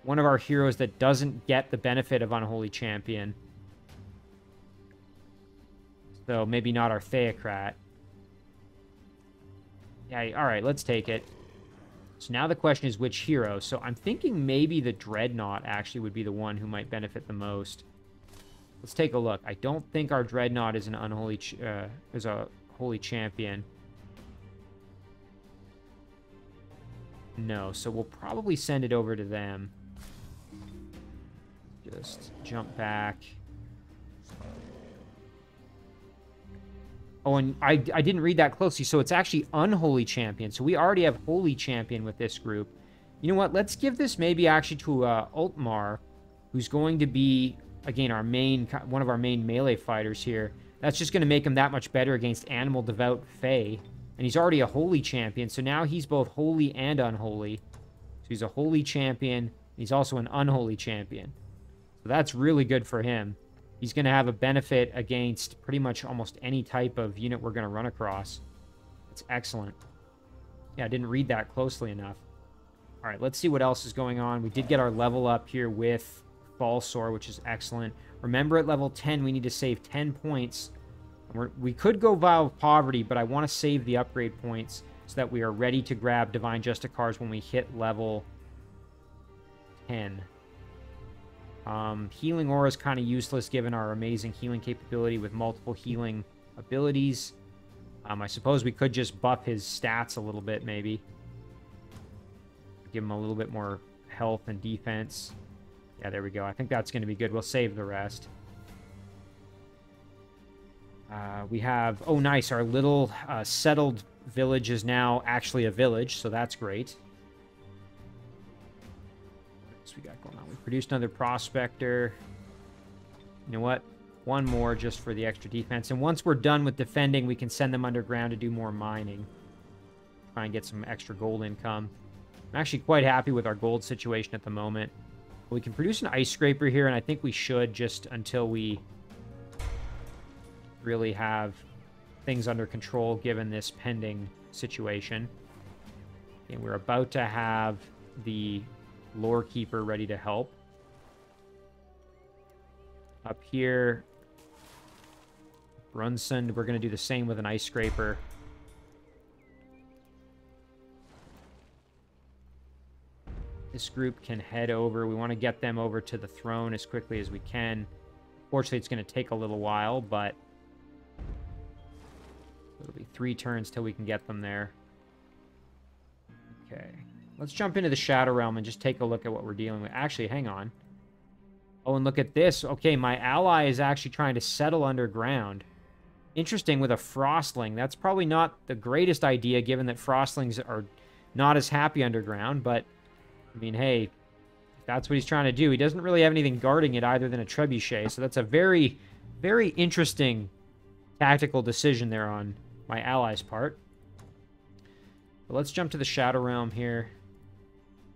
one of our heroes that doesn't get the benefit of Unholy Champion. So, maybe not our Theocrat. Yeah, alright, let's take it. So now the question is which hero. So I'm thinking maybe the Dreadnought actually would be the one who might benefit the most. Let's take a look. I don't think our Dreadnought is an unholy is a holy champion. No, so we'll probably send it over to them. Just jump back. Oh, and I didn't read that closely, so it's actually Unholy Champion. So we already have Holy Champion with this group. You know what? Let's give this maybe actually to Ultmar, who's going to be, again, one of our main melee fighters here. That's just going to make him that much better against Animal Devout Fae. And he's already a Holy Champion, so now he's both Holy and Unholy. So he's a Holy Champion. He's also an Unholy Champion. So that's really good for him. He's going to have a benefit against pretty much almost any type of unit we're going to run across. It's excellent. Yeah, I didn't read that closely enough. All right, let's see what else is going on. We did get our level up here with Falsor, which is excellent. Remember, at level 10, we need to save 10 points. We could go Vial of Poverty, but I want to save the upgrade points so that we are ready to grab Divine Justicars when we hit level 10. Healing Aura is kind of useless given our amazing healing capability with multiple healing abilities. I suppose we could just buff his stats a little bit, maybe. Give him a little bit more health and defense. Yeah, there we go. I think that's going to be good. We'll save the rest. We have... Oh, nice. Our little settled village is now actually a village, so that's great. We got going on. We produced another prospector. You know what? One more just for the extra defense. And once we're done with defending, we can send them underground to do more mining. Try and get some extra gold income. I'm actually quite happy with our gold situation at the moment. We can produce an ice scraper here, and I think we should just until we really have things under control given this pending situation. And we're about to have the Lore Keeper ready to help. Up here, Brunson, we're going to do the same with an ice scraper. This group can head over. We want to get them over to the throne as quickly as we can. Fortunately, it's going to take a little while, but it'll be 3 turns till we can get them there. Okay. Let's jump into the Shadow Realm and just take a look at what we're dealing with. Actually, hang on. Oh, and look at this. Okay, my ally is actually trying to settle underground. Interesting, with a Frostling. That's probably not the greatest idea, given that Frostlings are not as happy underground, but, I mean, hey, if that's what he's trying to do. He doesn't really have anything guarding it either than a trebuchet, so that's a very, very interesting tactical decision there on my ally's part. But let's jump to the Shadow Realm here.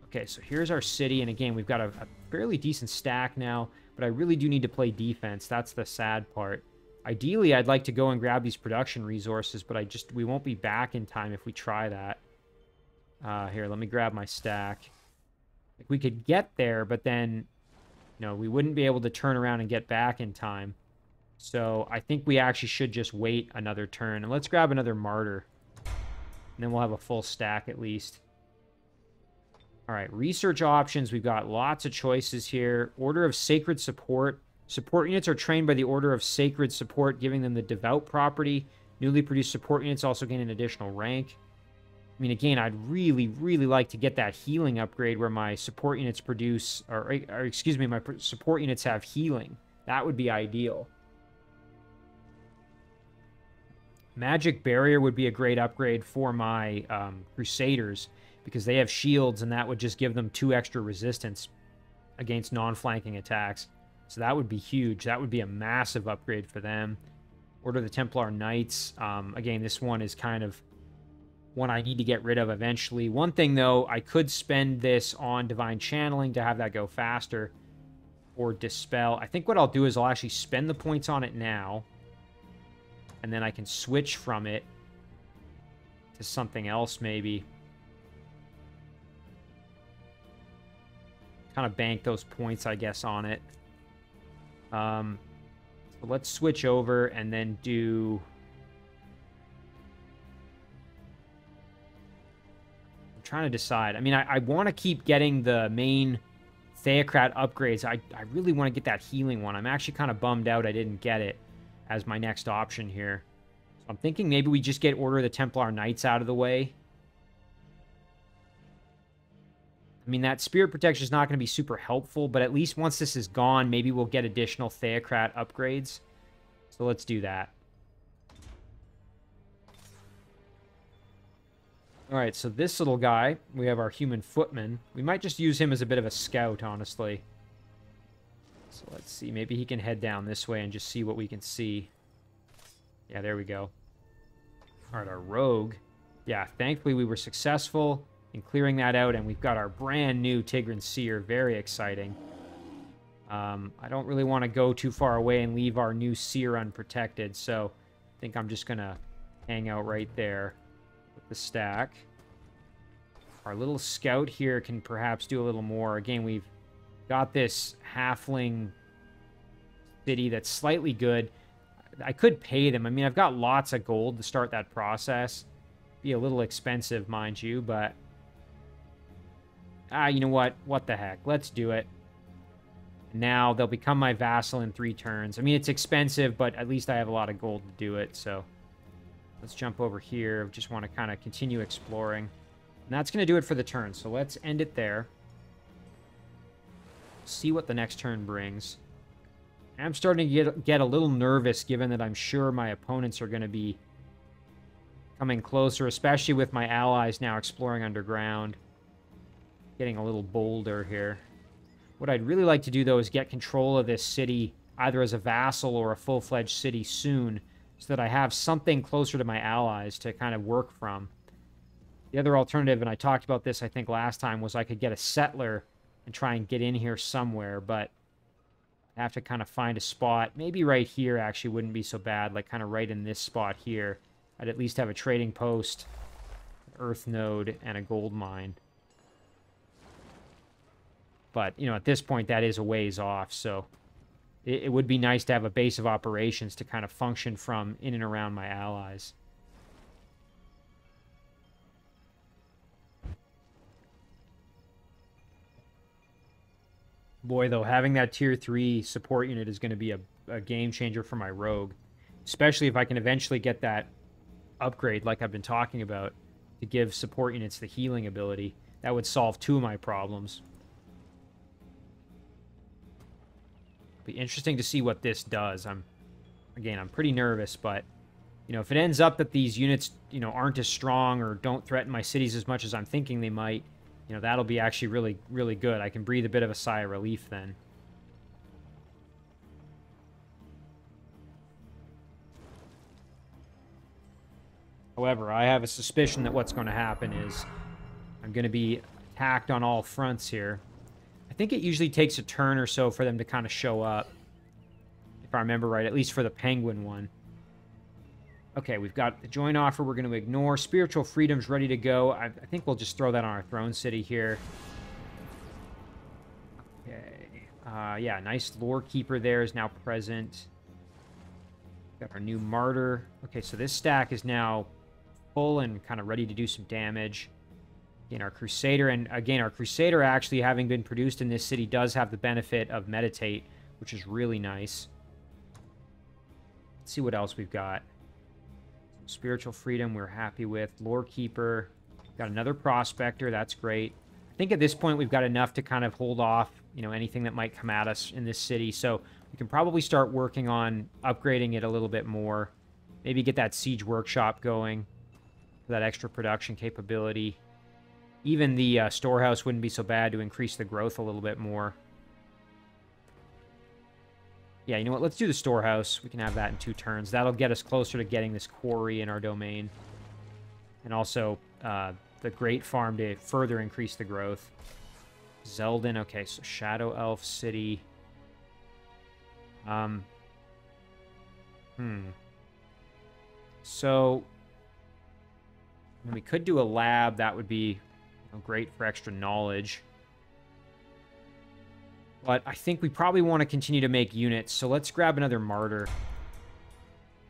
Okay, so here's our city, and again, we've got a fairly decent stack now, but I really do need to play defense. That's the sad part. Ideally, I'd like to go and grab these production resources, but we won't be back in time if we try that. Here, let me grab my stack. We could get there, but then, we wouldn't be able to turn around and get back in time. So I think we actually should just wait another turn. And let's grab another Martyr. And then we'll have a full stack at least. All right, research options. We've got lots of choices here. Order of Sacred Support. Support units are trained by the Order of Sacred Support, giving them the Devout property. Newly produced support units also gain an additional rank. I mean, again, I'd really, really like to get that healing upgrade where my support units produce, or excuse me, my support units have healing. That would be ideal. Magic Barrier would be a great upgrade for my Crusaders, because they have shields, and that would just give them 2 extra resistance against non-flanking attacks. So that would be huge. That would be a massive upgrade for them. Order the Templar Knights. Again, this one is kind of one I need to get rid of eventually. One thing, though, I could spend this on Divine Channeling to have that go faster. Or Dispel. I think what I'll do is I'll actually spend the points on it now. And then I can switch from it to something else, maybe. Kind of bank those points, I guess, on it. So let's switch over and then do... I'm trying to decide. I mean, I want to keep getting the main Theocrat upgrades. I really want to get that healing one. I'm actually kind of bummed out I didn't get it as my next option here. So I'm thinking maybe we just get Order of the Templar Knights out of the way. I mean, that Spirit Protection is not going to be super helpful, but at least once this is gone, maybe we'll get additional Theocrat upgrades. So let's do that. Alright, so this little guy, we have our human footman. We might just use him as a bit of a scout, honestly. So let's see, maybe he can head down this way and just see what we can see. Yeah, there we go. Alright, our rogue. Yeah, thankfully we were successful in clearing that out, and we've got our brand new Tigran Seer. Very exciting. I don't really want to go too far away and leave our new Seer unprotected, so I think I'm just going to hang out right there with the stack. Our little scout here can perhaps do a little more. Again, we've got this halfling city that's slightly good. I could pay them. I mean, I've got lots of gold to start that process. Be a little expensive, mind you, but... you know what? What the heck? Let's do it. Now they'll become my vassal in 3 turns. I mean, it's expensive, but at least I have a lot of gold to do it, so... Let's jump over here. Just want to kind of continue exploring. And that's going to do it for the turn, so let's end it there. See what the next turn brings. I'm starting to get a little nervous, given that I'm sure my opponents are going to be coming closer, especially with my allies now exploring underground. Getting a little bolder here. What I'd really like to do, though, is get control of this city, either as a vassal or a full-fledged city soon, so that I have something closer to my allies to kind of work from. The other alternative, and I talked about this, I think, last time, was I could get a settler and try and get in here somewhere, but I have to kind of find a spot. Maybe right here, actually, wouldn't be so bad, like kind of right in this spot here. I'd at least have a trading post, earth node, and a gold mine. But, you know, at this point, that is a ways off, so it would be nice to have a base of operations to kind of function from in and around my allies. Boy, though, having that tier 3 support unit is going to be a game changer for my rogue. Especially if I can eventually get that upgrade like I've been talking about to give support units the healing ability. That would solve 2 of my problems. Be interesting to see what this does. I'm pretty nervous, but you know, if it ends up that these units, you know, aren't as strong or don't threaten my cities as much as I'm thinking they might, you know, that'll be actually really, really good. I can breathe a bit of a sigh of relief then. However, I have a suspicion that what's going to happen is I'm going to be attacked on all fronts here. I think it usually takes a turn or so for them to kind of show up. If I remember right, at least for the penguin one. Okay, we've got the joint offer we're going to ignore. Spiritual Freedom's ready to go. I think we'll just throw that on our throne city here. Okay. Yeah, nice lore keeper there is now present. Got our new martyr. Okay, so this stack is now full and kind of ready to do some damage. Again, our Crusader, and again, our Crusader actually having been produced in this city does have the benefit of Meditate, which is really nice. Let's see what else we've got. Spiritual Freedom we're happy with. Lore Keeper. Got another Prospector, that's great. I think at this point we've got enough to kind of hold off, you know, anything that might come at us in this city, so we can probably start working on upgrading it a little bit more. Maybe get that Siege Workshop going for that extra production capability. Even the storehouse wouldn't be so bad to increase the growth a little bit more. Yeah, you know what? Let's do the storehouse. We can have that in 2 turns. That'll get us closer to getting this quarry in our domain. And also the Great Farm to further increase the growth. Zeldin. Okay, so Shadow Elf City. So we could do a lab. That would be great for extra knowledge. But I think we probably want to continue to make units, so let's grab another martyr.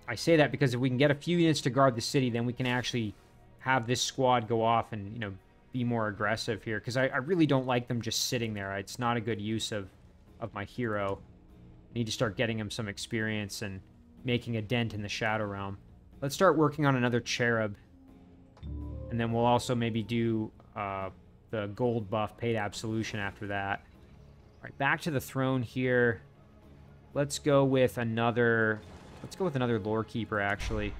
I say that because if we can get a few units to guard the city, then we can actually have this squad go off and, be more aggressive here. Because I really don't like them just sitting there. It's not a good use of my hero. I need to start getting him some experience and making a dent in the Shadow Realm. Let's start working on another Cherub. And then we'll also maybe do the gold buff, Paid Absolution, after that. All right, back to the throne here. Let's go with another Lore Keeper, actually.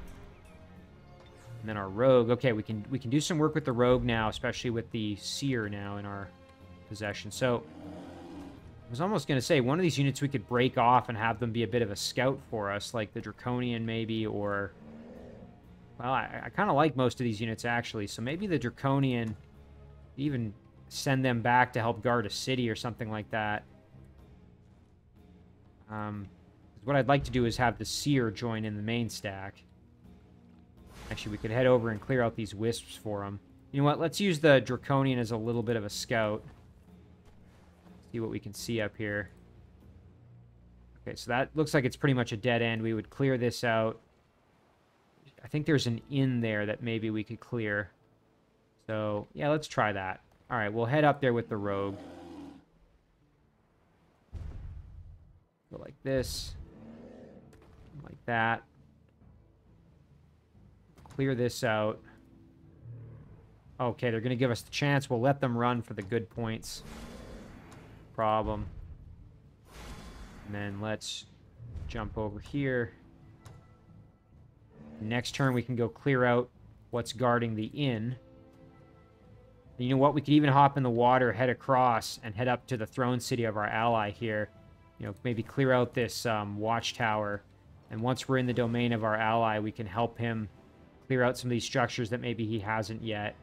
And then our Rogue. Okay, we can do some work with the Rogue now, especially with the Seer now in our possession. So I was almost going to say, one of these units we could break off and have them be a bit of a scout for us, like the Draconian maybe, or... Well, I kind of like most of these units, actually. So maybe the Draconian, even send them back to help guard a city or something like that. What I'd like to do is have the Seer join in the main stack. Actually, we could head over and clear out these wisps for them. You know what? Let's use the Draconian as a little bit of a scout. See what we can see up here. Okay, so that looks like it's pretty much a dead end. We would clear this out. I think there's an inn there that maybe we could clear. So, yeah, let's try that. All right, we'll head up there with the Rogue. Go like this. Like that. Clear this out. Okay, they're going to give us the chance. We'll let them run for the good points. Problem. And then let's jump over here. Next turn, we can go clear out what's guarding the inn. And you know what? We could even hop in the water, head across, and head up to the throne city of our ally here. Maybe clear out this watchtower. And once we're in the domain of our ally, we can help him clear out some of these structures that maybe he hasn't yet.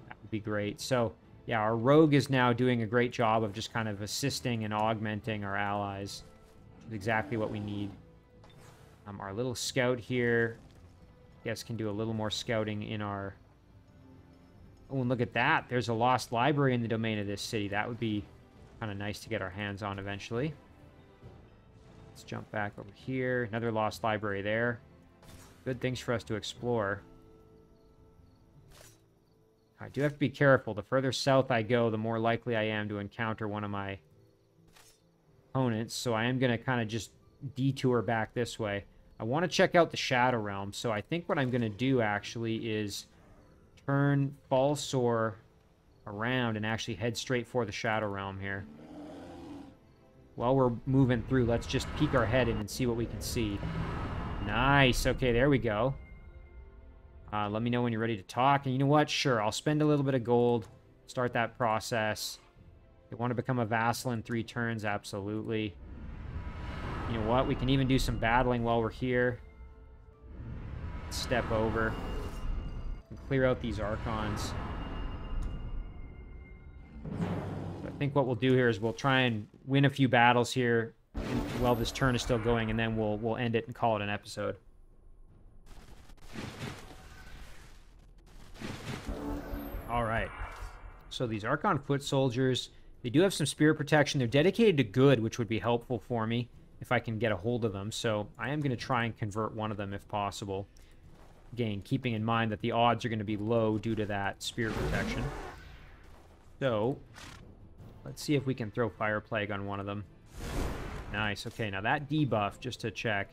That would be great. So, yeah, our Rogue is now doing a great job of just kind of assisting and augmenting our allies. Which is exactly what we need. Our little scout here... Guess can do a little more scouting in our... Oh, and look at that. There's a lost library in the domain of this city. That would be kind of nice to get our hands on eventually. Let's jump back over here. Another lost library there. Good things for us to explore. I do have to be careful. The further south I go, the more likely I am to encounter one of my opponents. So I am going to kind of just detour back this way. I want to check out the Shadow Realm, so I think what I'm going to do, actually, is turn Falsor around and actually head straight for the Shadow Realm here. While we're moving through, let's just peek our head in and see what we can see. Nice. Okay, there we go. Let me know when you're ready to talk. And you know what? Sure, I'll spend a little bit of gold, start that process. They want to become a vassal in 3 turns, absolutely. You know what? We can even do some battling while we're here. Step over. And clear out these Archons. I think what we'll do here is we'll try and win a few battles here while this turn is still going, and then we'll end it and call it an episode. All right. So these Archon foot soldiers, they do have some spirit protection. They're dedicated to good, which would be helpful for me if I can get a hold of them. So I am going to try and convert one of them if possible. Again, keeping in mind that the odds are going to be low due to that spirit protection. So let's see if we can throw Fire Plague on one of them. Nice. Okay, now that debuff, just to check.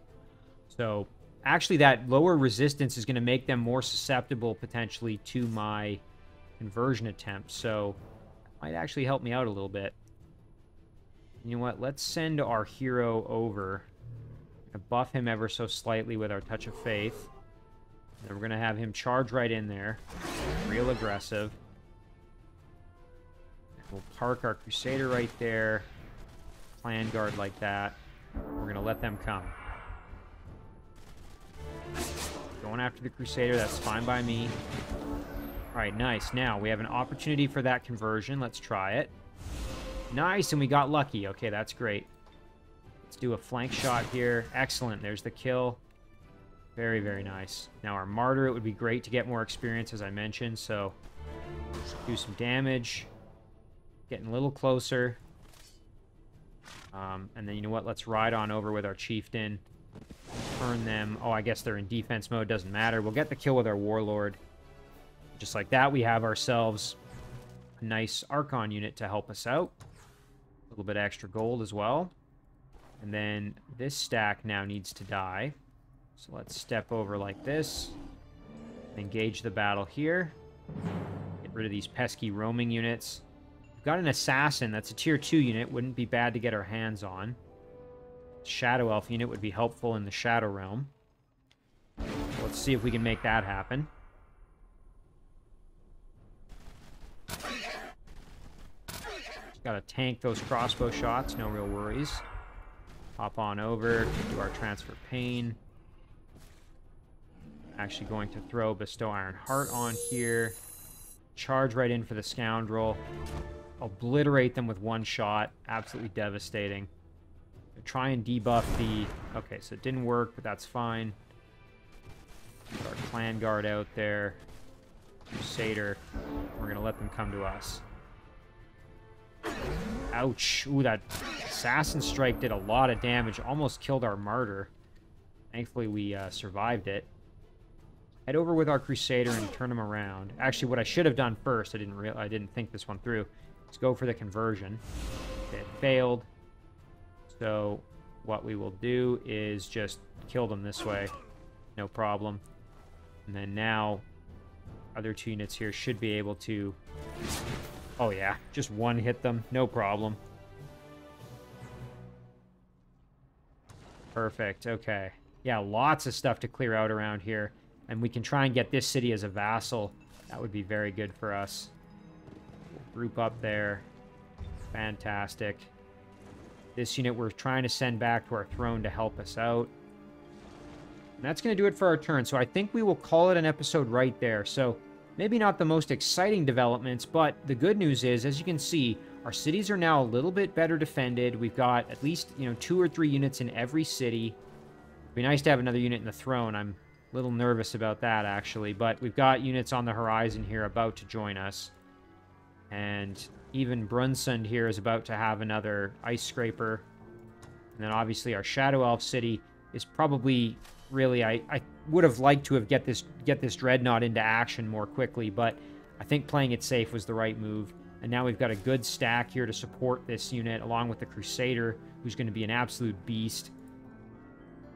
So actually that lower resistance is going to make them more susceptible potentially to my conversion attempt. So it might actually help me out a little bit. You know what? Let's send our hero over. Buff him ever so slightly with our Touch of Faith. And we're going to have him charge right in there. Real aggressive. And we'll park our Crusader right there. Clan Guard like that. We're going to let them come. Going after the Crusader, that's fine by me. Alright, nice. Now, we have an opportunity for that conversion. Let's try it. Nice, and we got lucky. Okay, that's great. Let's do a flank shot here. Excellent, there's the kill. Very, very nice. Now, our Martyr, it would be great to get more experience, as I mentioned, so do some damage. Getting a little closer. And then, you know what? Let's ride on over with our Chieftain. Turn them. Oh, I guess they're in defense mode. Doesn't matter. We'll get the kill with our Warlord. Just like that, we have ourselves a nice Archon unit to help us out. A little bit extra gold as well. And then this stack now needs to die. So let's step over like this. Engage the battle here. Get rid of these pesky roaming units. We've got an Assassin. That's a tier 2 unit. Wouldn't be bad to get our hands on. Shadow Elf unit would be helpful in the Shadow Realm. So let's see if we can make that happen. Just gotta tank those crossbow shots, no real worries. Hop on over, do our Transfer Pain. Actually going to throw Bestow Iron Heart on here. Charge right in for the Scoundrel. Obliterate them with one shot. Absolutely devastating. Try and debuff the... Okay, so it didn't work, but that's fine. Put our Clan Guard out there. Crusader. We're going to let them come to us. Ouch. Ooh, that Assassin Strike did a lot of damage. Almost killed our Martyr. Thankfully, we survived it. Head over with our Crusader and turn him around. Actually, what I should have done first, I didn't think this one through. Let's go for the conversion. It failed. So what we will do is just kill them this way. No problem. And then now, other 2 units here should be able to... Oh yeah, just one hit them. No problem. Perfect, okay. Yeah, lots of stuff to clear out around here. And we can try and get this city as a vassal. That would be very good for us. We'll group up there. Fantastic. This unit we're trying to send back to our throne to help us out. And that's going to do it for our turn. So I think we will call it an episode right there. So maybe not the most exciting developments, but the good news is, as you can see, our cities are now a little bit better defended. We've got at least, 2 or 3 units in every city. It'd be nice to have another unit in the throne. I'm a little nervous about that, actually. But we've got units on the horizon here about to join us. And even Brunsund here is about to have another Ice Scraper. And then obviously our Shadow Elf city is probably really... I would have liked to have get this Dreadnought into action more quickly, but I think playing it safe was the right move. And now we've got a good stack here to support this unit, along with the Crusader, who's going to be an absolute beast.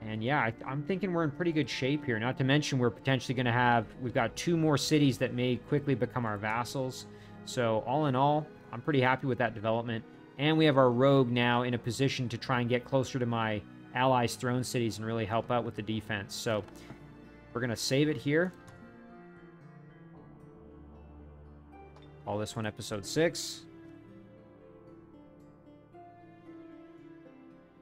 And yeah, I'm thinking we're in pretty good shape here. Not to mention we're potentially going to have... We've got 2 more cities that may quickly become our vassals. So all in all, I'm pretty happy with that development. And we have our Rogue now in a position to try and get closer to my allies' throne cities and really help out with the defense. So we're going to save it here. Call this one episode 6.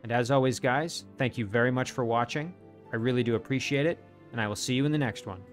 And as always, guys, thank you very much for watching. I really do appreciate it, and I will see you in the next one.